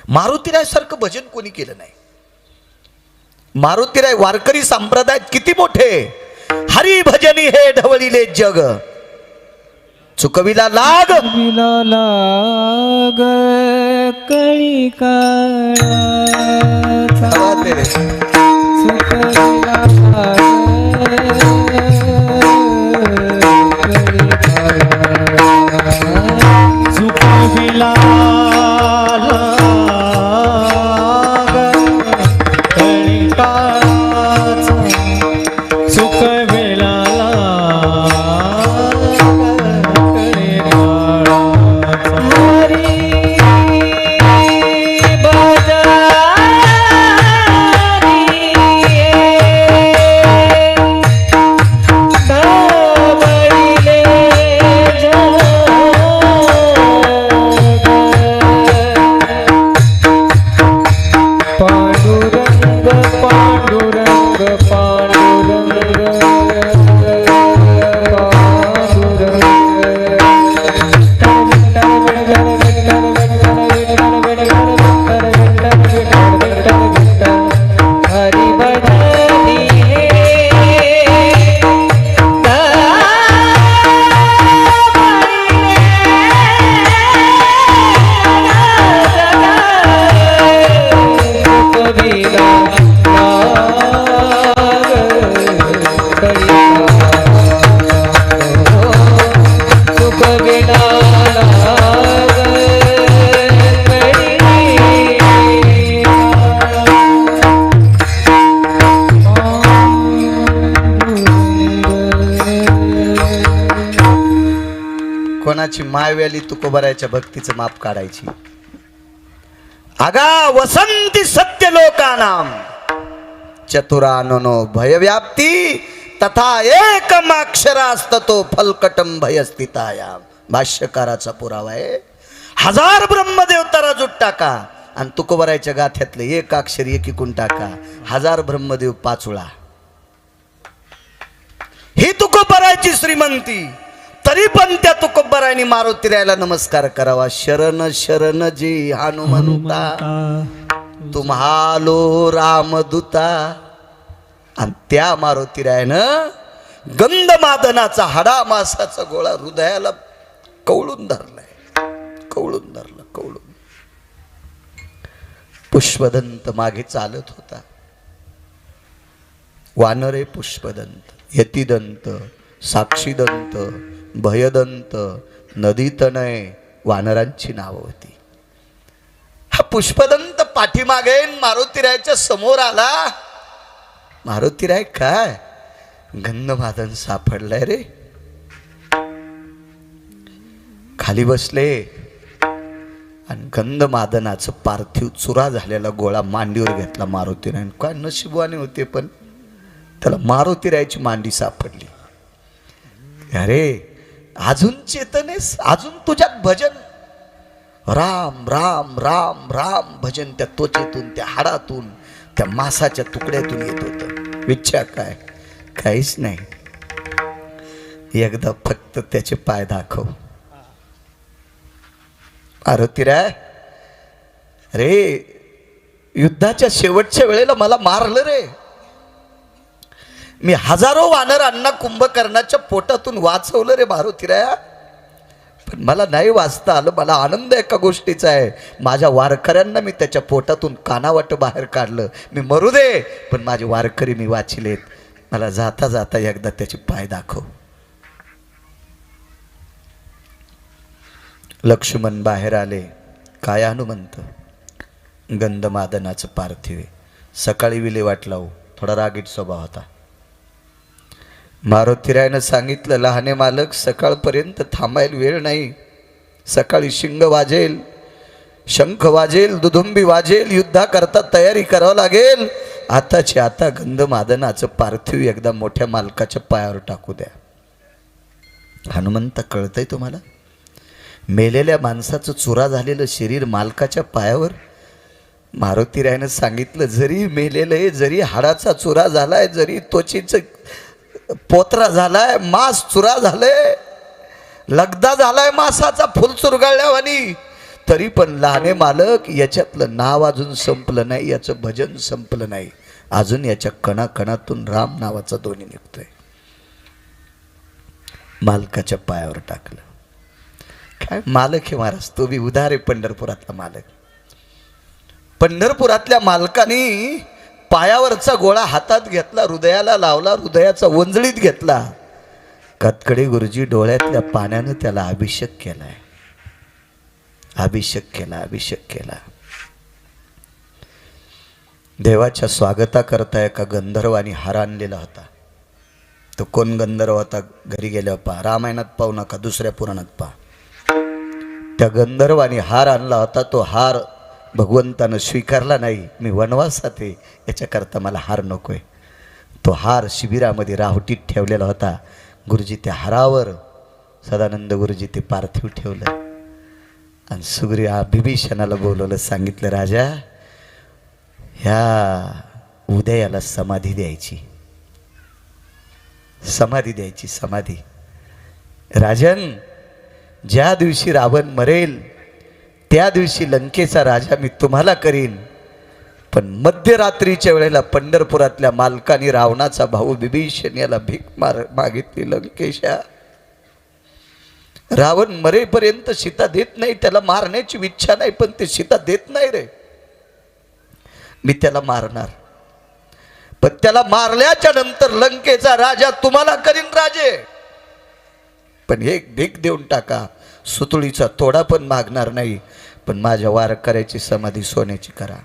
मारुतीराय सारखं भजन कोणी केलं नाही. मारुतीराय वारकरी संप्रदायात किती मोठे. हरी भजनी हे ढवळीले जग, चुकविला लाग लाग कळी चुकविला कोणाची मायव्याली तुकोबरायच्या भक्तीचं माप काढायची. आगा वसंती सत्य लोकानाम चतुराननो भयव्याप्ती तथा एकमाक्षरास्ततो फलकटम भयस्थितायाम. भाष्यकाराचा पुरावा आहे. 1000 ब्रह्मदेव तराजूत टाका आणि तुकोबरायच्या गाथ्यातले एक अक्षर एकीकून टाका. 1000 ब्रह्मदेव पाचोळा. ही तुकोबरायची श्रीमंती. तरी पण त्या तुकोबरायनी मारुतीरायाला नमस्कार करावा. शरण शरण जी हनुमंता तुम्हालो रामदूता. आणि त्या मारुतीरायानं गंधमादनाचा हाडा मासाचा गोळा हृदयाला कवळून धरलाय. कवळून धरला, कवळून. पुष्पदंत मागे चालत होता. वानरे पुष्पदंत, यतिदंत, साक्षीदंत, भयदंत, नदीतनय वानरांची नावं होती. हा पुष्पदंत पाठीमागे मारुतीरायाच्या समोर आला. मारुतीराय काय गंधमादन सापडलाय रे. खाली बसले आणि गंधमादनाचं पार्थिव चुरा झालेला गोळा मांडीवर घेतला मारुतीराय. काय नशिबवाने होते, पण त्याला मारुतीरायाची मांडी सापडली. अरे अजून चेतनेस, अजून तुझ्यात भजन, राम राम राम राम भजन त्या त्वचेतून, त्या हाडातून, त्या मासाच्या तुकड्यातून येत होतं. इच्छा काय? काहीच नाही. एकदा फक्त त्याचे पाय दाखव. मारुतीराय, रे युद्धाच्या शेवटच्या वेळेला मला मारलं रे. मी हजारो वानरांना कुंभकर्णाच्या पोटातून वाचवलं रे मारुतीराया. पण मला नाही वाचता आलं. मला आनंद एका गोष्टीचा आहे, माझ्या वारकऱ्यांना मी त्याच्या पोटातून कानावाट बाहेर काढलं. मी मरू दे, पण माझे वारकरी मी वाचलेत. मला जाता जाता एकदा त्याचे पाय दाखव. लक्ष्मण बाहेर आले. काय हनुमंत, गंधमादनाचं पार्थिव आहे. सकाळी विल्हेवाट लावू. थोडा रागीट स्वभाव होता. मारुतीरायानं सांगितलं, लहाने मालक, सकाळपर्यंत थांबायला वेळ नाही. सकाळी शिंग वाजेल, शंख वाजेल, दुधुंबी वाजेल, युद्धाकरता तयारी करावं लागेल. आताची आता गंधमादनाचं पार्थिव एकदा मोठ्या मालकाच्या पायावर टाकू द्या. हनुमंत, कळतंय तुम्हाला? मेलेल्या माणसाचं चुरा झालेलं शरीर मालकाच्या पायावर. मारुतीरायानं सांगितलं, जरी मेलेलं आहे, जरी हाडाचा चुरा झालाय, जरी त्वचेचं पोत्रा झालाय, मांस चुरा झालंय, लगदा झालाय मासाचा फुल चुरगळल्यावानी, तरी पण लहाने मालक, याच्यातलं नाव अजून संपलं नाही, याचं भजन संपलं नाही. अजून याच्या कणाकणातून राम नावाचा ध्वनी निघतोय. मालकाच्या पायावर टाकलं. काय मालक हे महाराज, तो बी उधार आहे पंढरपुरातला मालक. पंढरपुरातल्या मालकानी पायावरचा गोळा हातात घेतला, हृदयाला लावला, हृदयाचा वंजळीत घेतला. कतकडे गुरुजी डोळ्यातल्या पाण्यानं त्याला अभिषेक केलाय. अभिषेक केला, अभिषेक केला. देवाच्या स्वागताकरता एका गंधर्वानी हार आणलेला होता. तो कोण गंधर्व होता घरी गेल्यावर पहा. रामायणात पाहू नका, दुसऱ्या पुराणात पहा. त्या गंधर्वानी हार आणला होता. तो हार भगवंतानं स्वीकारला नाही. मी वनवासात आहे, याच्याकरता मला हार नकोय. तो हार शिबिरामध्ये राहुटीत ठेवलेला होता. गुरुजी त्या हारावर, सदानंद गुरुजी ते पार्थिव ठेवलं आणि सुग्रीवा बिभीषणाला बोलवलं. सांगितलं, राजा, ह्या उदयाला समाधी द्यायची, समाधी द्यायची, समाधी. राजन, ज्या दिवशी रावण मरेल त्या दिवशी लंकेचा राजा मी तुम्हाला करीन. पण मध्यरात्रीच्या वेळेला पंढरपुरातल्या मालकाने रावणाचा भाऊ बिभीषण याला भीक मागितली. लंकेशा, रावण मरेपर्यंत सीता देत नाही. त्याला मारण्याची इच्छा नाही, पण ते सीता देत नाही रे. मी त्याला मारणार, पण त्याला मारल्याच्या नंतर लंकेचा राजा तुम्हाला करीन राजे. पण एक भीक देऊन टाका, सुतुळीचा तोडा पण मागणार नाही, पण माझ्या वारकऱ्याची समाधी सोन्याची करा.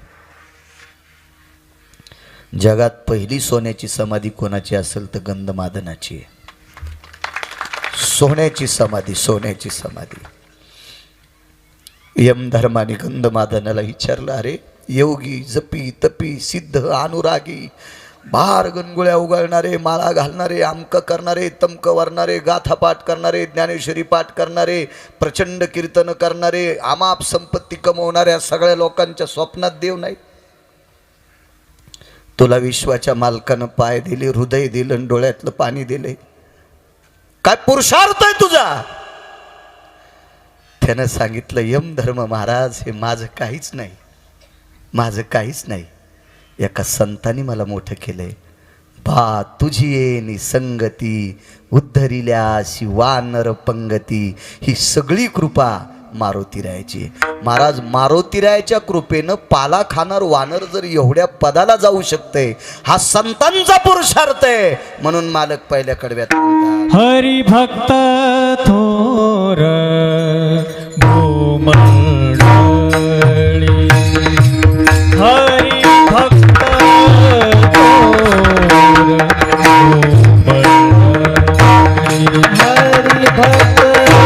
जगात पहिली सोन्याची समाधी कोणाची असेल तर गंधमादनाची आहे. सोन्याची समाधी, सोन्याची समाधी. यमधर्माने गंधमादनाला विचारलं, अरे योगी, जपी, तपी, सिद्ध, अनुरागी, बार गणगुळ्या उगाळणारे, माळा घालणारे, आमक करणारे, तमक वरणारे, गाथापाठ करणारे, ज्ञानेश्वरी पाठ करणारे, प्रचंड कीर्तन करणारे, आमाप संपत्ती कमवणाऱ्या सगळ्या लोकांच्या स्वप्नात देव नाही. तुला विश्वाच्या मालकानं पाय दिले, हृदय दिलं, डोळ्यातलं पाणी दिले. काय पुरुषार्थ आहे तुझा? त्यानं सांगितलं, यम धर्म महाराज, हे माझं काहीच नाही, माझं काहीच नाही. एका संतांनी मला मोठं केलंय. बा तुझी येणी संगती, उद्धरिल्याशी वानर पंगती. ही सगळी कृपा मारुतीरायाची. महाराज, मारुतीरायाच्या कृपेनं पाला खाणार वानर जर एवढ्या पदाला जाऊ शकते, हा संतांचा पुरुषार्थ आहे. म्हणून मालक पहिल्या कडव्यात म्हणतात, हरी भक्त थोर भूमंडळी, हरी भक्त थोर भूमंडळी, हरी भक्त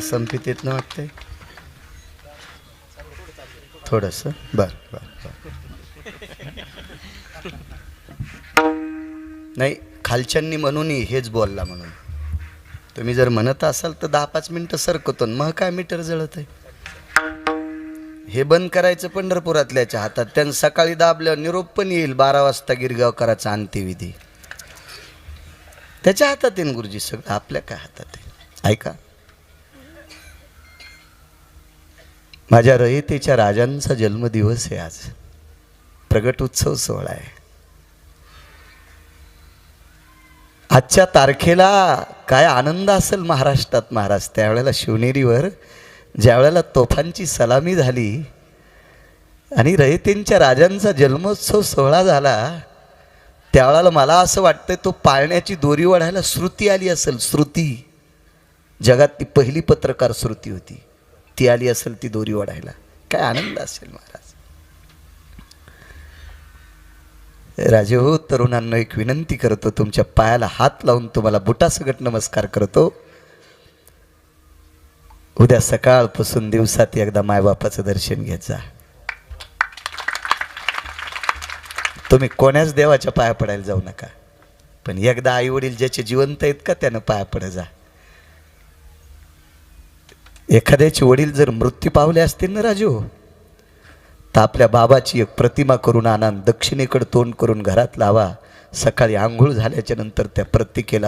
संपित येत ना वाटतंय थोडस. बर बर नाही, खालच्यांनी म्हणून हेच बोलला म्हणून. तुम्ही जर म्हणत असाल तर 10-5 मिनिटं सरकतो, मग काय मीटर जळत आहे. हे बंद करायचं पंढरपुरातल्याच्या हातात. त्यांनी सकाळी दाबल्यावर निरोप पण येईल 12 वाजता गिरगावकरांचा अंत्यविधी. त्याच्या हातात आहे गुरुजी सगळं, आपल्या काय हातात आहे. ऐका, माझ्या रयतेच्या राजांचा जन्मदिवस आहे आज. प्रगट उत्सव सोहळा आहे. आजच्या तारखेला काय आनंद असेल महाराष्ट्रात. महाराज, त्यावेळेला शिवनेरीवर ज्या वेळेला तोफांची सलामी झाली आणि रयतेंच्या राजांचा जन्मोत्सव सोहळा झाला, त्यावेळेला मला असं वाटतं तो पाळण्याची दोरी ओढायला श्रुती आली असेल. श्रुती, जगातली पहिली पत्रकार श्रुती होती, ती आली असेल ती दोरी ओढायला. काय आनंद असेल महाराज. राजे हो, तरुणांना एक विनंती करतो, तुमच्या पायाला हात लावून तुम्हाला बुटासकट नमस्कार करतो. उद्या सकाळपासून दिवसात एकदा मायबापाचं दर्शन घेत जा. तुम्ही कोण्याच देवाच्या पाया पडायला जाऊ नका, पण एकदा आई वडील ज्याचे जिवंत आहेत का त्यानं पाया पड जा. एखाद्याचे वडील जर मृत्यू पावले असतील ना राजू, तर आपल्या बाबाची एक प्रतिमा करून आणा, दक्षिणेकडे तोंड करून घरात लावा. सकाळी आंघोळ झाल्याच्या नंतर त्या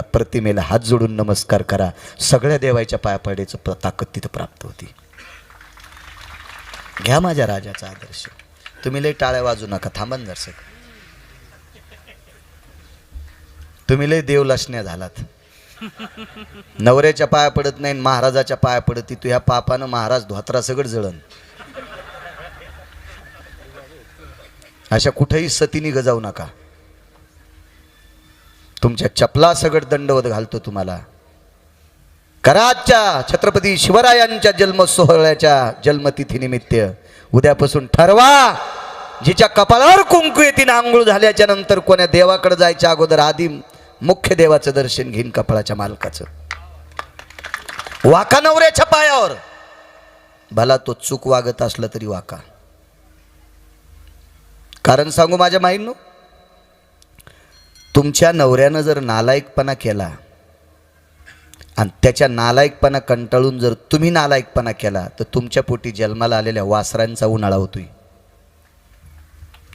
प्रतिमेला हात जोडून नमस्कार करा. सगळ्या देवाच्या पाया पडायचं ताकद तिथं प्राप्त होती. घ्या माझ्या राजाचा आदर्श. तुम्ही लय टाळ्या वाजू नका, थांबा दर्शक. तुम्ही लय देवलासण्या झालात. नवऱ्याच्या पाया पडत नाही, महाराजाच्या पाया पडती. तू ह्या पापानं महाराज धोत्रा सगळं जळण. अशा कुठेही सतीनी गजावू नका. तुमच्या चपला सगळं दंडवत घालतो तुम्हाला. कराच्या छत्रपती शिवरायांच्या जन्म सोहळ्याच्या जन्मतिथीनिमित्त उद्यापासून ठरवा, जिच्या कपाळावर कुंकू येतील आंघोळ झाल्याच्या नंतर कोण्या देवाकडे जायच्या अगोदर आधी मुख्य देवाचं दर्शन घेईन कपाळाच्या मालकाचं. वाका नवऱ्याच्या पायावर, भला तो चूक वागत असला तरी वाका. कारण सांगू माझ्या माईंनो, तुमच्या नवऱ्यानं जर नालायकपणा केला आणि त्याच्या नालायकपणा कंटाळून जर तुम्ही नालायकपणा केला तर तुमच्या पोटी जन्माला आलेल्या वासरांचा उन्हाळा होतोय,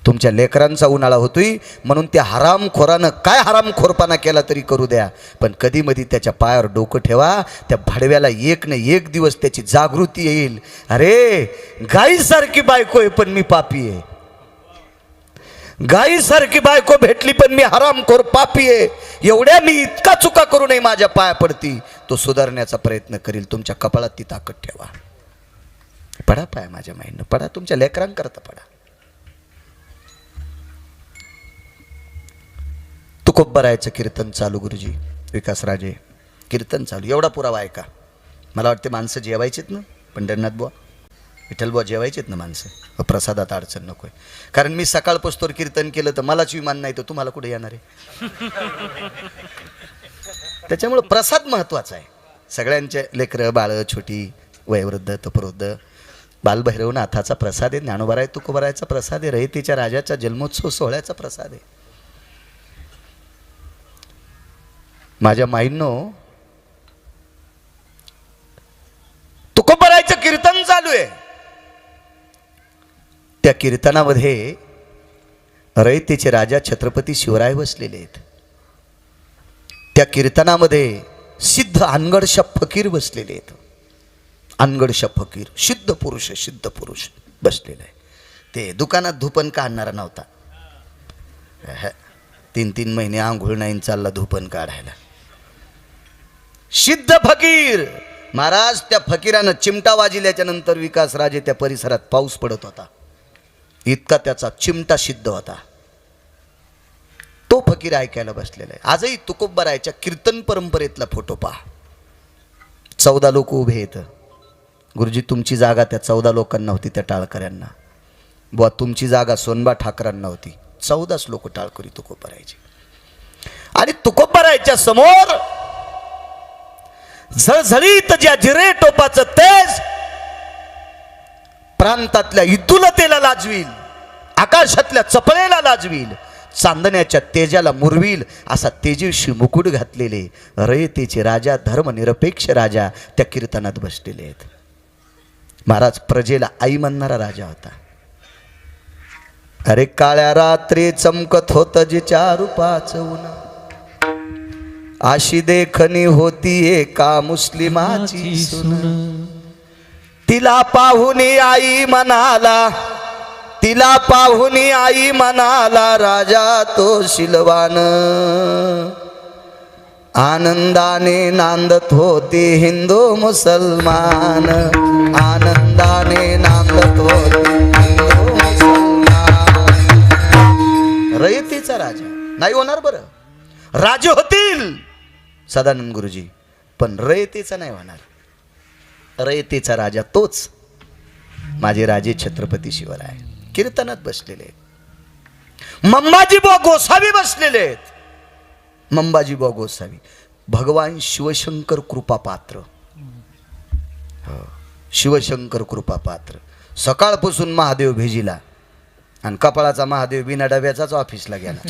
तुमच्या लेकरांचा उन्हाळा होतोय. म्हणून त्या हरामखोरानं काय हरामखोरपणा केला तरी करू द्या, पण कधी मधी त्याच्या पायावर डोकं ठेवा. त्या भडव्याला एक न एक दिवस त्याची जागृती येईल. अरे गाईसारखी बायको आहे पण मी पापी आहे, गाईसारखी बायको भेटली पण मी हरामखोर पापी आहे, एवढ्या मी इतका चुका करू नये माझ्या पाया पडती. तो सुधारण्याचा प्रयत्न करील. तुमच्या कपाळात ती ताकद ठेवा. पडा पाय माझ्या माईनं, पडा. तुमच्या लेकरांकरता पडा. तुकोबरायचं कीर्तन चालू. गुरुजी विकासराजे कीर्तन चालू. एवढा पुरावा आहे का? मला वाटते माणसं जेवायचेत ना, पंढरनाथ बुवा, विठ्ठल बुवा जेवायचेत ना माणसं. प्रसादात अडचण नको आहे. कारण मी सकाळपासून कीर्तन केलं तर मलाच विमान नाही तर तुम्हाला कुठे येणार आहे. त्याच्यामुळं प्रसाद महत्त्वाचा आहे. सगळ्यांचे लेकरं बाळं छोटी वयोवृद्ध तपवृद्ध बालभैरवनाथाचा प्रसाद आहे, ज्ञानोबराय तुकोबरायचा प्रसाद आहे, रयतेच्या राजाच्या जन्मोत्सव सोहळ्याचा प्रसाद आहे. माझ्या माईंनो, तुकोबरायचं कीर्तन चालू आहे. त्या कीर्तनामध्ये रयतेचे राजा छत्रपती शिवराय बसलेले आहेत. त्या कीर्तनामध्ये सिद्ध अनगडशा फकीर बसलेले आहेत. अनगडशा फकीर सिद्ध पुरुष बसलेला आहे. ते दुकानात धुपन काढणारा नव्हता. 3-3 महिने आंघोळ नाही चालला धुपन काढायला. सिद्ध फकीर महाराज. त्या फकीरानं चिमटा वाजल्याच्या नंतर विकासराजे त्या परिसरात पाऊस पडत होता, इतका त्याचा चिमटा सिद्ध होता. तो फकीर ऐकायला बसलेला आहे. आजही तुकोबरायच्या कीर्तन परंपरेतला फोटो पहा. 14 लोक उभे आहेत. गुरुजी तुमची जागा त्या 14 लोकांना होती, त्या टाळकऱ्यांना. बुवा तुमची जागा सोनबा ठाकरांना होती. 14 लोक टाळकरी तुकोबरायचे. आणि तुकोबरायच्या समोर झळझळीत ज्या जिरे टोपाचं तेज प्रांतातल्या इद्दुलतेला लाजवील, आकाशातल्या चपळेला लाजवील, चांदण्याच्या तेजाला मुरवील असा तेजस्वी मुकुट घातलेले रयतेचे राजा, धर्मनिरपेक्ष राजा त्या कीर्तनात बसलेले आहेत. महाराज प्रजेला आई म्हणणारा राजा होता. अरे काळ्या रात्री चमकत होत जिच्या रूपाचं ऊन, अशी देखणी होती एका मुस्लिमाची सून. तिला पाहुनी आई म्हणाला, तिला पाहुनी आई म्हणाला राजा तो शिलवान. आनंदाने नांदत होते हिंदू मुसलमान, आनंदाने नांदत होते हिंदू मुसलमान. रयतेचा राजा नाही होणार बरं, राजे होतील सदानंद गुरुजी, पण रयतेचा नाही होणार. रयतेचा राजा तोच माझे राजे छत्रपती शिवराय कीर्तनात बसलेले आहेत. मंबाजीबुवा गोसावी बसलेले आहेत. मंबाजीबुवा गोसावी भगवान शिवशंकर कृपापात्र. शिवशंकर कृपापात्र. सकाळपासून महादेव भेजीला आणि कपाळाचा महादेव बिना डब्याचाच ऑफिसला गेला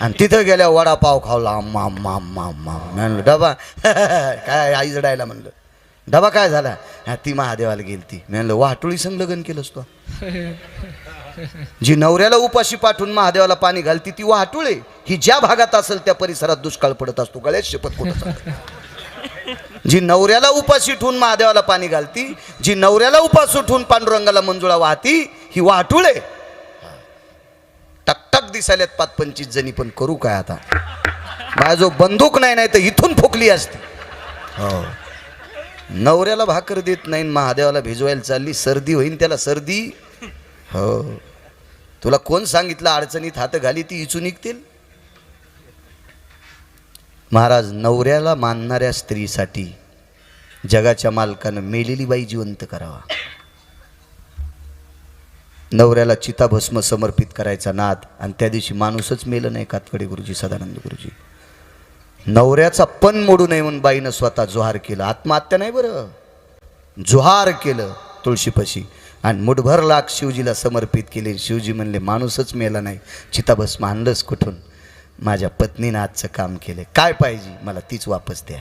आणि तिथं गेल्या वडापाव खावला. माम माम माम माम म्हणलं डबा काय आई जडायला म्हणलं डबा काय झाला. ती महादेवाला गेली ती. म्हणलं वाटोळी संग लग्न केलंस तो. जी नवऱ्याला उपाशी पाठवून महादेवाला पाणी घालती ती वाटोळे. ही ज्या भागात असेल त्या परिसरात दुष्काळ पडत असतो. गळ्यात शपथ कुठं. जी नवऱ्याला उपाशी ठेवून महादेवाला पाणी घालती, जी नवऱ्याला उपास उठून पांडुरंगाला मंजुळा वाहती, ही वाटुळे. टकटक दिसायल्यात 25 जणी, पण करू काय आता. माझा जो बंदूक नाही नाही तर इथून फुकली असती. हो नवऱ्याला भाकर देत नाही, महादेवाला भिजवायला चालली. सर्दी होईन त्याला सर्दी. हो तुला कोण सांगितलं अडचणीत हात घाली ती इचू निघतील. महाराज, नवऱ्याला मानणाऱ्या स्त्रीसाठी जगाच्या मालकानं मेलेली बाई जिवंत करावा. नवऱ्याला चिताभस्म समर्पित करायचा नाद, आणि त्या दिवशी माणूसच मेलं नाही. कातकडे गुरुजी, सदानंद गुरुजी, नवऱ्याचा पण मोडू नये म्हणून बाईनं स्वतः जोहार केलं. आत्महत्या नाही बरं, जोहार केलं तुळशीपाशी, आणि मुठभर लाख शिवजीला समर्पित केले. शिवजी म्हणले माणूसच मेला नाही, चिताभस्म आणलंच कुठून? माझ्या पत्नीनं आजचं काम केलं, काय पाहिजे मला तीच वापस द्या.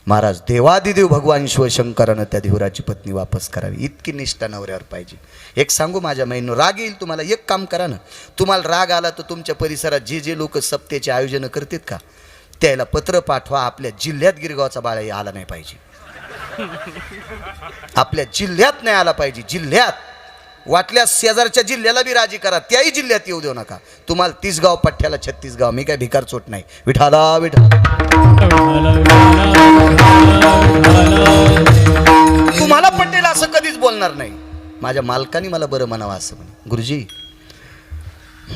महाराज, देवादिदेव भगवान शिवशंकरानं त्या देवराची पत्नी वापस करावी, इतकी निष्ठा नवऱ्यावर पाहिजे. एक सांगू माझ्या महिनो, राग येईल तुम्हाला, एक काम करा ना, तुम्हाला राग आला तर तुमच्या परिसरात जे जे लोक सप्तेचे आयोजन करतात का, त्याला पत्र पाठवा. आपल्या जिल्ह्यात गिरगावचा बाळा आला नाही पाहिजे, आपल्या जिल्ह्यात नाही आला पाहिजे. जिल्ह्यात वाटल्यास शेजारच्या जिल्ह्याला बी राजी करा, त्याही जिल्ह्यात येऊ देऊ नका. तुम्हाला 30 गाव पठ्ठ्याला 36 गाव, मी काय भिकार चोट नाही. विठाला विठाला, तुम्हाला पटेल असं कधीच बोलणार नाही. माझ्या मालकाने मला बरं म्हणावं असं म्हणे. गुरुजी,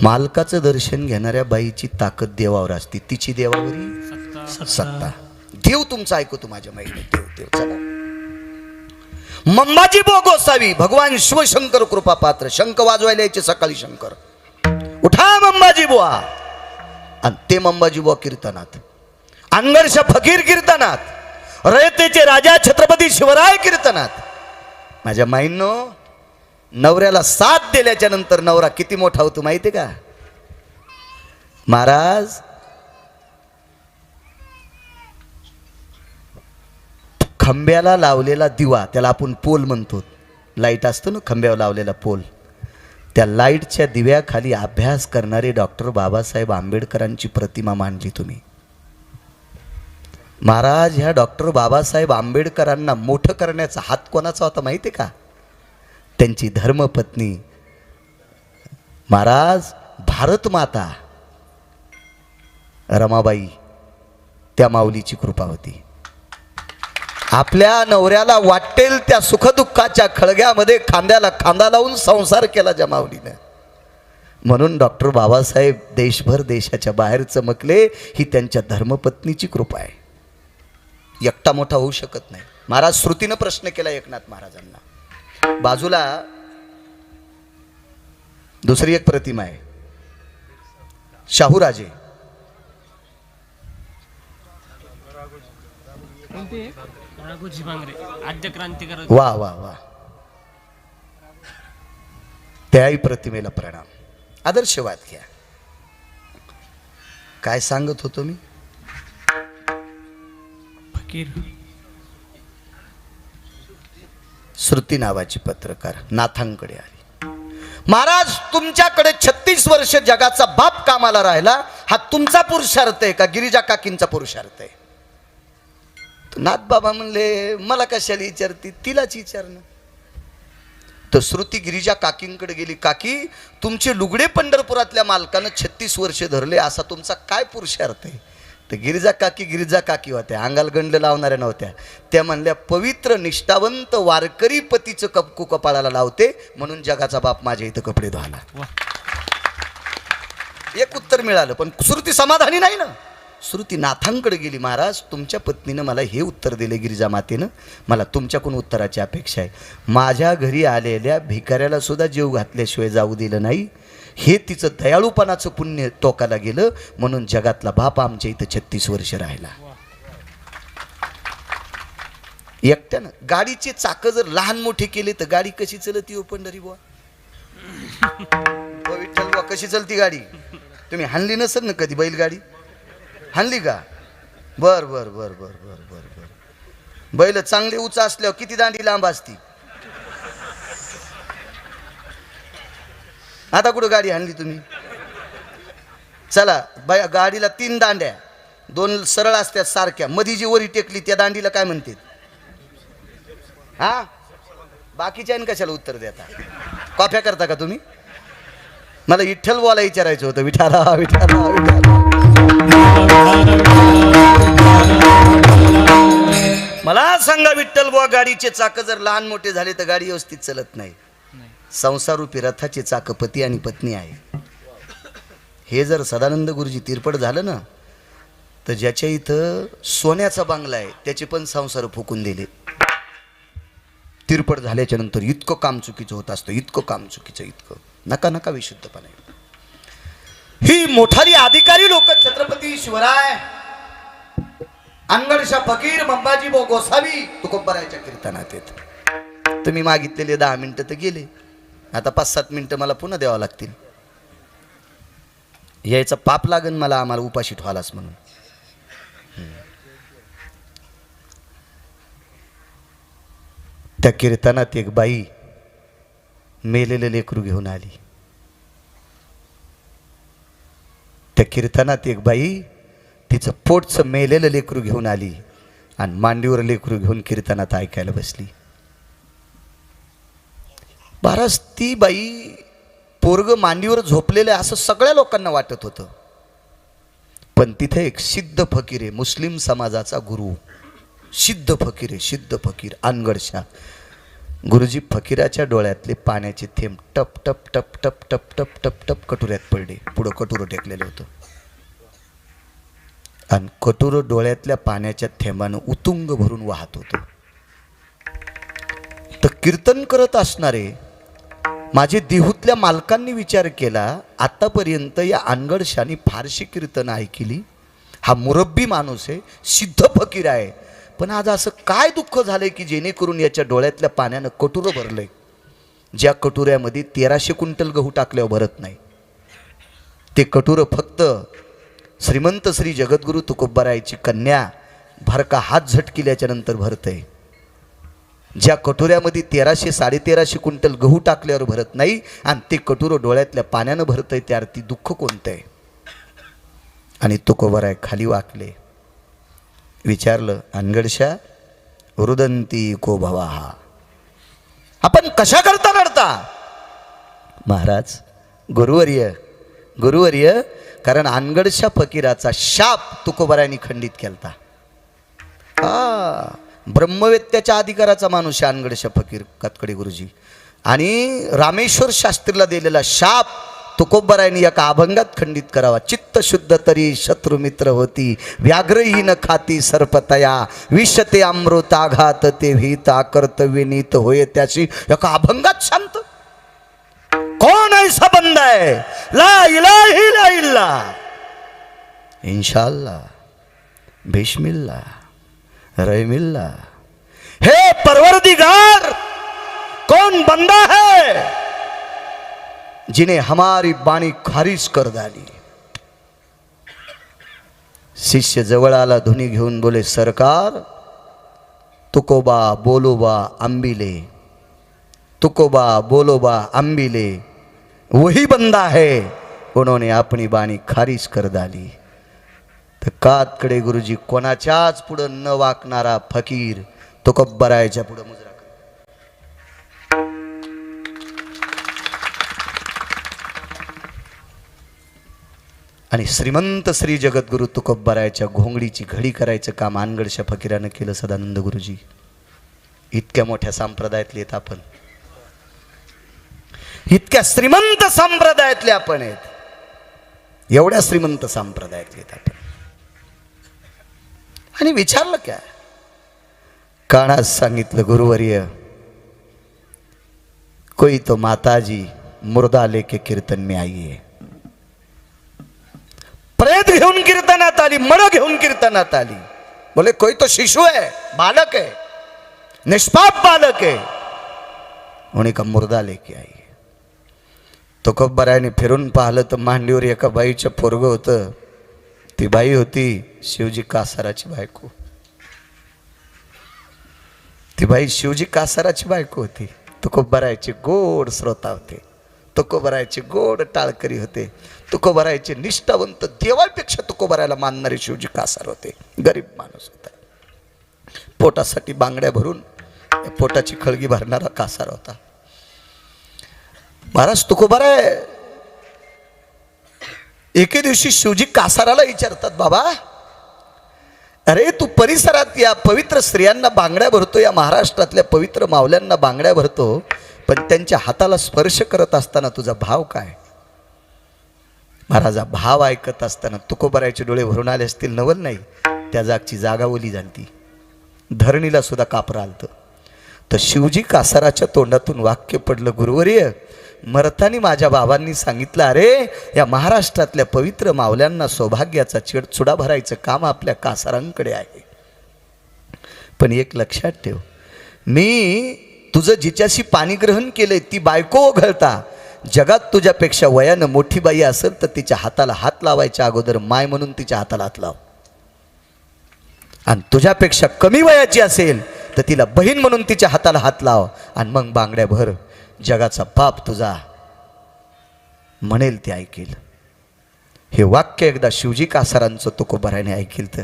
मालकाचं दर्शन घेणाऱ्या बाईची ताकद देवावर असते, तिची देवावरी सत्ता. देव तुमचं ऐकतो माझ्या माईने. देव देव चला. मंबाजी बुवा गोसावी, भगवान शिवशंकर कृपा पात्र, शंख वाजवायला यायचे सकाळी शंकर. उठा मंबाजी बुवा. आणि ते मंबाजी बुवा कीर्तनात, अंगर्ष फकीर कीर्तनात, रयतेचे राजा छत्रपती शिवराय कीर्तनात. माझ्या माईंनो, नवऱ्याला साथ दिल्याच्या नंतर नवरा किती मोठा होतो माहिती का महाराज? खंब्याला लावलेला दिवा, त्याला आपण पोल म्हणतो, लाईट असतो ना खंब्यावर लावलेला पोल, त्या लाईटच्या दिव्याखाली अभ्यास करणारे डॉक्टर बाबासाहेब आंबेडकरांची प्रतिमा मांडली तुम्ही. महाराज, ह्या डॉक्टर बाबासाहेब आंबेडकरांना मोठं करण्याचा हात कोणाचा होता माहिती आहे का? त्यांची धर्मपत्नी महाराज भारत माता रमाबाई, त्या माऊलीची कृपा होती. आपल्या नवऱ्याला वाटेल त्या सुखदुःखाच्या खळग्यामध्ये खांद्याला खांदा लावून संसार केला ज्या माऊलीनं. म्हणून डॉक्टर बाबासाहेब देशभर देशाच्या बाहेर चमकले, ही त्यांच्या धर्मपत्नीची कृपा आहे. एकटा मोठा होऊ शकत नाही. महाराज, श्रुतीनं प्रश्न केला एकनाथ महाराजांना. बाजूला दुसरी एक प्रतिमा आहे, शाहूराजे. वा वा वा, त्याही प्रतिमेला प्रणाम. आदर्शवाद घ्या. काय सांगत होतो मी? श्रुती नावाची पत्रकार नाथांकडे आली. महाराज, तुमच्याकडे 36 वर्ष जगाचा बाप कामाला राहिला, हा तुमचा पुरुषार्थ आहे का गिरिजा काकींचा पुरुषार्थ आहे? नाथ बाबा म्हणले, मला कशाला विचारती, तिलाच विचारणं. तर श्रुती गिरिजा काकींकडे गेली. काकी, तुमचे लुगडे पंढरपुरातल्या मालकानं 36 वर्ष धरले, असा तुमचा काय पुरुषार्थ आहे? तर गिरिजा काकी होत्या, अंगाला गंड लावणाऱ्या नव्हत्या. त्या म्हणल्या, पवित्र निष्ठावंत वारकरी पतीचं कपकू कपाळाला लावते, म्हणून जगाचा बाप माझ्या इथं कपडे धुवाला. एक उत्तर मिळालं, पण श्रुती समाधानी नाही ना. श्रुती नाथांकडे गेली. महाराज, तुमच्या पत्नीनं मला हे उत्तर दिले, गिरिजा मातेनं, मला तुमच्याकडून उत्तराची अपेक्षा आहे. माझ्या घरी आलेल्या भिकाऱ्याला सुद्धा जीव घातल्याशिवाय जाऊ दिलं नाही, हे तिचं दयाळूपणाचं पुण्य टोकाला गेलं, म्हणून जगातला बाप आमच्या इथं 36 वर्ष राहिला. एकट्यानं गाडीचे चाक जर लहान मोठे केले तर गाडी कशी चलती हो पंढरी बुवा? विठ्ठल बुवा, कशी चलती गाडी? तुम्ही हाणली नसेल ना कधी बैलगाडी? हाणली का? बर बर बर बर बर बर बर. बैल चांगले उंच असल्यावर किती दांडी लांब असती. आता कुठं गाडी हाणली तुम्ही? चला, गाडीला 3 दांड्या, 2 सरळ असतात सारख्या, मधी जी वरी टेकली त्या दांडीला काय म्हणते? हा, बाकीच्या कशाला उत्तर देता? कॉफ्या करता का तुम्ही? मला विठ्ठल बोला विचारायचं होतं. विठाला विठाला विठाला. मला सांगा विठ्ठल बुवा, गाडीचे चाक जर लहान मोठे झाले तर गाडी व्यवस्थित चलत नाही. संसारूपी रथाचे चाक पती आणि पत्नी आहे. हे जर सदानंद गुरुजी तिरपड झालं ना, तर ज्याच्या इथं सोन्याचा बंगला आहे त्याचे पण संसार फुकून दिले. तिरपट झाल्याच्या नंतर इतकं काम चुकीचं होत असतं, इतकं काम चुकीचं, इतकं नका नका विशुद्धपणे. ही मोठाली अधिकारी लोक छत्रपती शिवराय, अंगणशा फकीर, मंबाजी गोसावी तुकोबरायच्या कीर्तनात येत. तुम्ही मागितलेले 10 मिनिटं तर गेले, आता 5-7 मिनिटं मला पुन्हा द्यावं लागतील. यायचं पाप लागन मला, आम्हाला उपाशी ठेवालाच म्हणून. त्या कीर्तनात एक बाई मेलेलं लेकरू घेऊन आली. त्या कीर्तनात एक बाई तिचं पोटचं मेलेलं लेकरू घेऊन आली आणि मांडीवर लेकरू घेऊन कीर्तनात ऐकायला बसली. महाराज ती बाई पोरग मांडीवर झोपलेलं असं सगळ्या लोकांना वाटत होतं, पण तिथे एक सिद्ध फकीर आहे, मुस्लिम समाजाचा गुरु, सिद्ध फकीर आहे, सिद्ध फकीर अनगडशा. गुरुजी फकीराच्या डोळ्यातले पाण्याचे थेंब टप टप टप टप टप टप टप टप कटुऱ्यात पडले. पुढं कटुरं टेकलेलं होतं आणि कटुरं डोळ्यातल्या पाण्याच्या थेंबानं उतुंग भरून वाहत होतं. तर कीर्तन करत असणारे माझे देहूतल्या मालकांनी विचार केला, आतापर्यंत या अनगडशाने फारशी कीर्तनं ऐकली, हा मुरब्बी माणूस आहे, सिद्ध फकीर आहे, पण आज असं काय दुःख झालंय की जेणेकरून याच्या डोळ्यातल्या पाण्यानं कटुरं भरलंय. ज्या कटुऱ्यामध्ये 1300 क्विंटल गहू टाकल्यावर भरत नाही, ते कटुरं फक्त श्रीमंत श्री जगद्गुरु तुकोबरायची कन्या भरका हात झटकिल्याच्या नंतर भरतंय. ज्या कटोऱ्यामध्ये 1300-1350 क्विंटल गहू टाकल्यावर भरत नाही आणि ते कटोरं डोळ्यातल्या पाण्यानं भरतंय, त्या अर्थी दुःख कोणतं आहे. आणि तुकोबराय खाली वाकले, विचारलं, अनगडशा रुदंती को भवाहा, आपण कशा करता रडता? महाराज गुरुवर्य, गुरुवर्य, कारण अनगडशा फकीराचा शाप तुकोबरायांनी खंडित केलता. ब्रह्मवेत्याच्या अधिकाराचा माणूस आहे अनगडशा फकीर कातकडे गुरुजी, आणि रामेश्वर शास्त्रीला दिलेला शाप तुकोबरायांनी एका अभंगात खंडित करावा. चित्त शुद्ध तरी शत्रू मित्र होती, व्याघ्रही न खाती सर्पतया, विषते अमृताघात ते भीता कर्तव्य नीत होय त्याशी. एका अभंगात शांत. कौन ऐसा बंदा है ला इलाहा इल्ला इल्ला, इंशाअल्लाह बिस्मिल्लाह रहमिल्ला. हे परवरदिगार, कौन बंदा है जिन्हें हमारी बाणी खारिज कर डाली. शिष्य जवळ आला, धुनी घेऊन बोले, सरकार तुकोबा बोलोबा अंबिले, तुकोबा बोलोबा अंबिले वही बंदा है उन्होंने अपनी बाणी खारिज कर डाली. तर कातकडे गुरुजी कोणाच्याच पुढं न वाकणारा फकीर तुकोबरायच्या पुढं मुजरा कर. आणि श्रीमंत श्री जगद्गुरु तुकोबरायच्या घोंगडीची घडी करायचं काम अनगडशा फकीरानं केलं. सदानंद गुरुजी इतक्या मोठ्या संप्रदायातले आहेत आपण, इतक्या श्रीमंत संप्रदायातले आपण आहेत, एवढ्या श्रीमंत संप्रदायातले आहेत आपण. आणि विचारलं काय? कानात सांगितलं, गुरुवर्य कोई तो माताजी मुर्दा लेके कीर्तन में आई है. प्रेत घेऊन कीर्तनात आली, मड घेऊन कीर्तनात आली. बोले कोई तो शिशु है, बालक है, निष्पाप बालक है, उन्हीं का मुर्दा लेके आई है. तुकोबरायाने फिरून पाहिलं तर मांडीवर एका बाईचं पोरगं होतं. ती बाई होती शिवजी कासाराची बायको. ती बाई शिवजी कासाराची बायको होती. तुकोबरायाचे गोड श्रोता होते, तुकोबरायाचे गोड टाळकरी होते, तुकोबरायाचे निष्ठावंत, देवापेक्षा तुकोबरायाला मानणारे शिवजी कासार होते. गरीब माणूस होता, पोटासाठी बांगड्या भरून पोटाची खळगी भरणारा कासार होता. महाराज तुकोबराय एके दिवशी शिवजी कासाराला विचारतात, बाबा अरे तू परिसरात या पवित्र स्त्रियांना बांगड्या भरतो, या महाराष्ट्रातल्या पवित्र मावल्यांना बांगड्या भरतो, पण त्यांच्या हाताला स्पर्श करत असताना तुझा भाव काय? महाराजा भाव ऐकत असताना तुकोबारायचे डोळे भरून आले असतील नवल नाही, त्या जागची जागा ओली झालती. धरणीला सुद्धा कापरा आलतं. तर शिवजी कासाराच्या तोंडातून वाक्य पडलं, गुरुवर्य मरतानी माझ्या बाबांनी सांगितलं, अरे या महाराष्ट्रातल्या पवित्र मावल्यांना सौभाग्याचा चुडा भरायचं काम आपल्या कासारांकडे आहे. पण एक लक्षात ठेव, मी तुझं जिच्याशी पाणीग्रहण केलंय ती बायको ओघळता जगात तुझ्यापेक्षा वयानं मोठी बाई असेल तर तिच्या हाताला हात लावायच्या अगोदर माय म्हणून तिच्या हाताला हात लाव. आणि तुझ्यापेक्षा कमी वयाची असेल तर तिला बहीण म्हणून तिच्या हाताला हात लाव. आणि मग बांगड्या भर, जगाचा बाप तुझा म्हणेल ते ऐकेल. हे वाक्य एकदा शिवजी कासारांचं तुकोबारायने ऐकेल तर.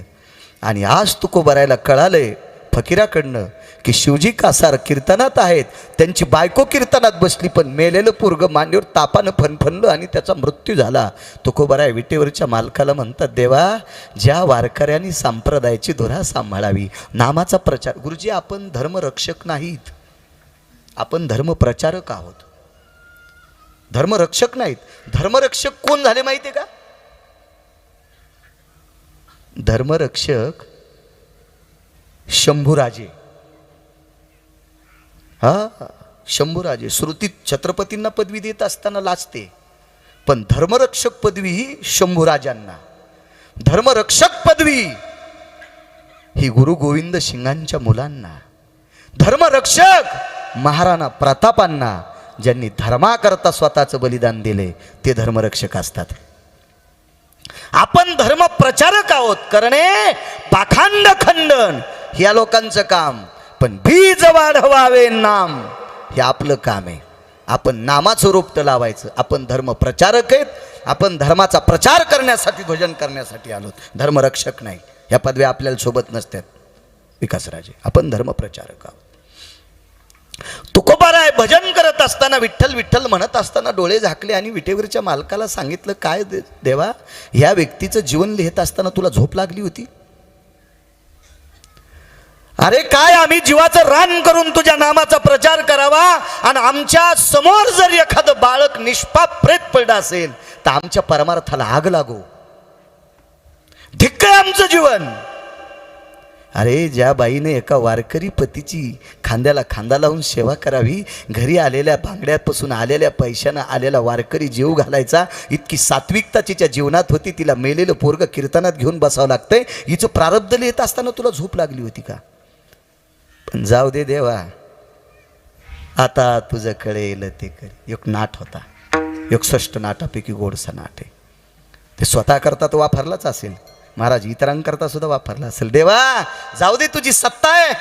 आणि आज तुकोबारायला कळालंय फकीराकडनं की शिवजी कासार कीर्तनात आहेत, त्यांची बायको कीर्तनात बसली, पण मेलेलं पोरग मांडीवर तापानं फनफनलं आणि त्याचा मृत्यू झाला. तुकोबाराय विटेवरच्या मालकाला म्हणतात, देवा ज्या वारकऱ्यांनी संप्रदायाची धुरा सांभाळावी, नामाचा प्रचार. गुरुजी आपण धर्मरक्षक नाहीत, आपण धर्मप्रचारक आहोत, धर्मरक्षक नाहीत. धर्मरक्षक कोण झाले माहिती आहे का? धर्मरक्षक शंभूराजे. हा शंभूराजे. श्रुतीत छत्रपतींना पदवी देत असताना लाजते, पण धर्मरक्षक पदवी ही शंभूराजांना. धर्मरक्षक पदवी ही गुरु गोविंद सिंगांच्या मुलांना. धर्मरक्षक महाराणा प्रतापांना, ज्यांनी धर्माकरता स्वतःचं बलिदान दिले, ते धर्मरक्षक असतात. आपण धर्मप्रचारक आहोत. करणे पाखंड खंडन या लोकांचं काम, पण बीज वाढवावे नाम हे आपलं काम आहे. आपण नामाचं रोपटं लावायचं. आपण धर्मप्रचारक आहेत. आपण धर्माचा प्रचार करण्यासाठी, भजन करण्यासाठी आलोत, धर्मरक्षक नाही. ह्या पदव्या आपल्याला सोबत नसतात विकासराजे. आपण धर्मप्रचारक आहोत. तुकोबाराय भजन करत असताना, विठ्ठल विठ्ठल म्हणत असताना डोळे झाकले आणि विटेवरच्या मालकाला सांगितलं, काय देवा ह्या व्यक्तीचं जीवन लिहित असताना तुला झोप लागली होती? अरे काय आम्ही जीवाचं रान करून तुझ्या नामाचा प्रचार करावा, आणि आमच्या समोर जर एखादं बाळक निष्पाप प्रेत पडलं असेल तर आमच्या परमार्थाला आग लागो. धिक्क आहे आमचं जीवन. अरे ज्या बाईने एका वारकरी पतीची खांद्याला खांदा लावून सेवा करावी, घरी आलेल्या भांगड्यापासून आलेल्या पैशानं आलेला वारकरी जीव घालायचा, इतकी सात्विकता तिच्या जीवनात होती, तिला मेलेलं पोरग कीर्तनात घेऊन बसावं लागतंय. हिचं प्रारब्ध लिहित असताना तुला झोप लागली होती का? पण जाऊ दे देवा, आता तुझं कळेल ते कर. एक नाट होता, 61 नाटापैकी गोडसा नाट आहे. ते स्वतः करता तो वापरलाच असेल, महाराज इतरांकरता सुद्धा वापरला असेल. देवा जाऊ दे, तुझी सत्ता आहे.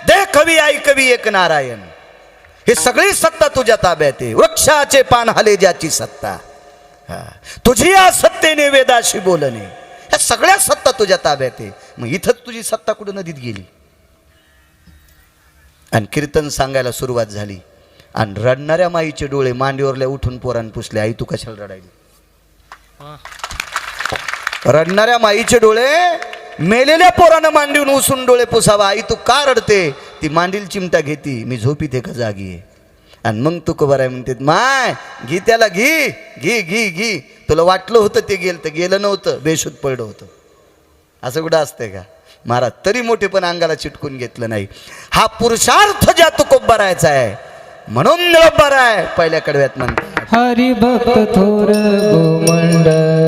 दे कवी ऐकवी एक नारायण. हे सगळी सत्ता तुझ्या ताब्यात आहे. वृक्षाचे पान हाले ज्याची सत्ता, तुझी या सत्तेने वेदाशी बोलणे, ह्या सगळ्या सत्ता तुझ्या ताब्यात आहे. मग इथंच तुझी सत्ता कुठं नदीत गेली? आणि कीर्तन सांगायला सुरुवात झाली, आणि रडणाऱ्या माईचे डोळे मांडीवरल्या उठून पोरान पुसले, आई तू कशाला रडायली? रडणाऱ्या माईचे डोळे मेलेल्या पोरानं मांडीवून उसून डोळे पुसावा, आई तू का रडते? ती मांडील चिमटा घेती, मी झोपीत का जागी आहे. आणि मग तू कबराय म्हणते, माय घी त्याला, घी घी घी घी. तुला वाटलं होतं ते गेलं, तर गेलं नव्हतं, बेशुद्ध पडलं होतं. असं कुठं असतंय का महाराज? तरी मोठे पण अंगाला चिटकून घेतलं नाही. हा पुरुषार्थ ज्या तुकोबारायचा आहे, म्हणून निळोबाराय पहिल्या कडव्यात म्हणतात, हरिभक्त थोर गोमंडळी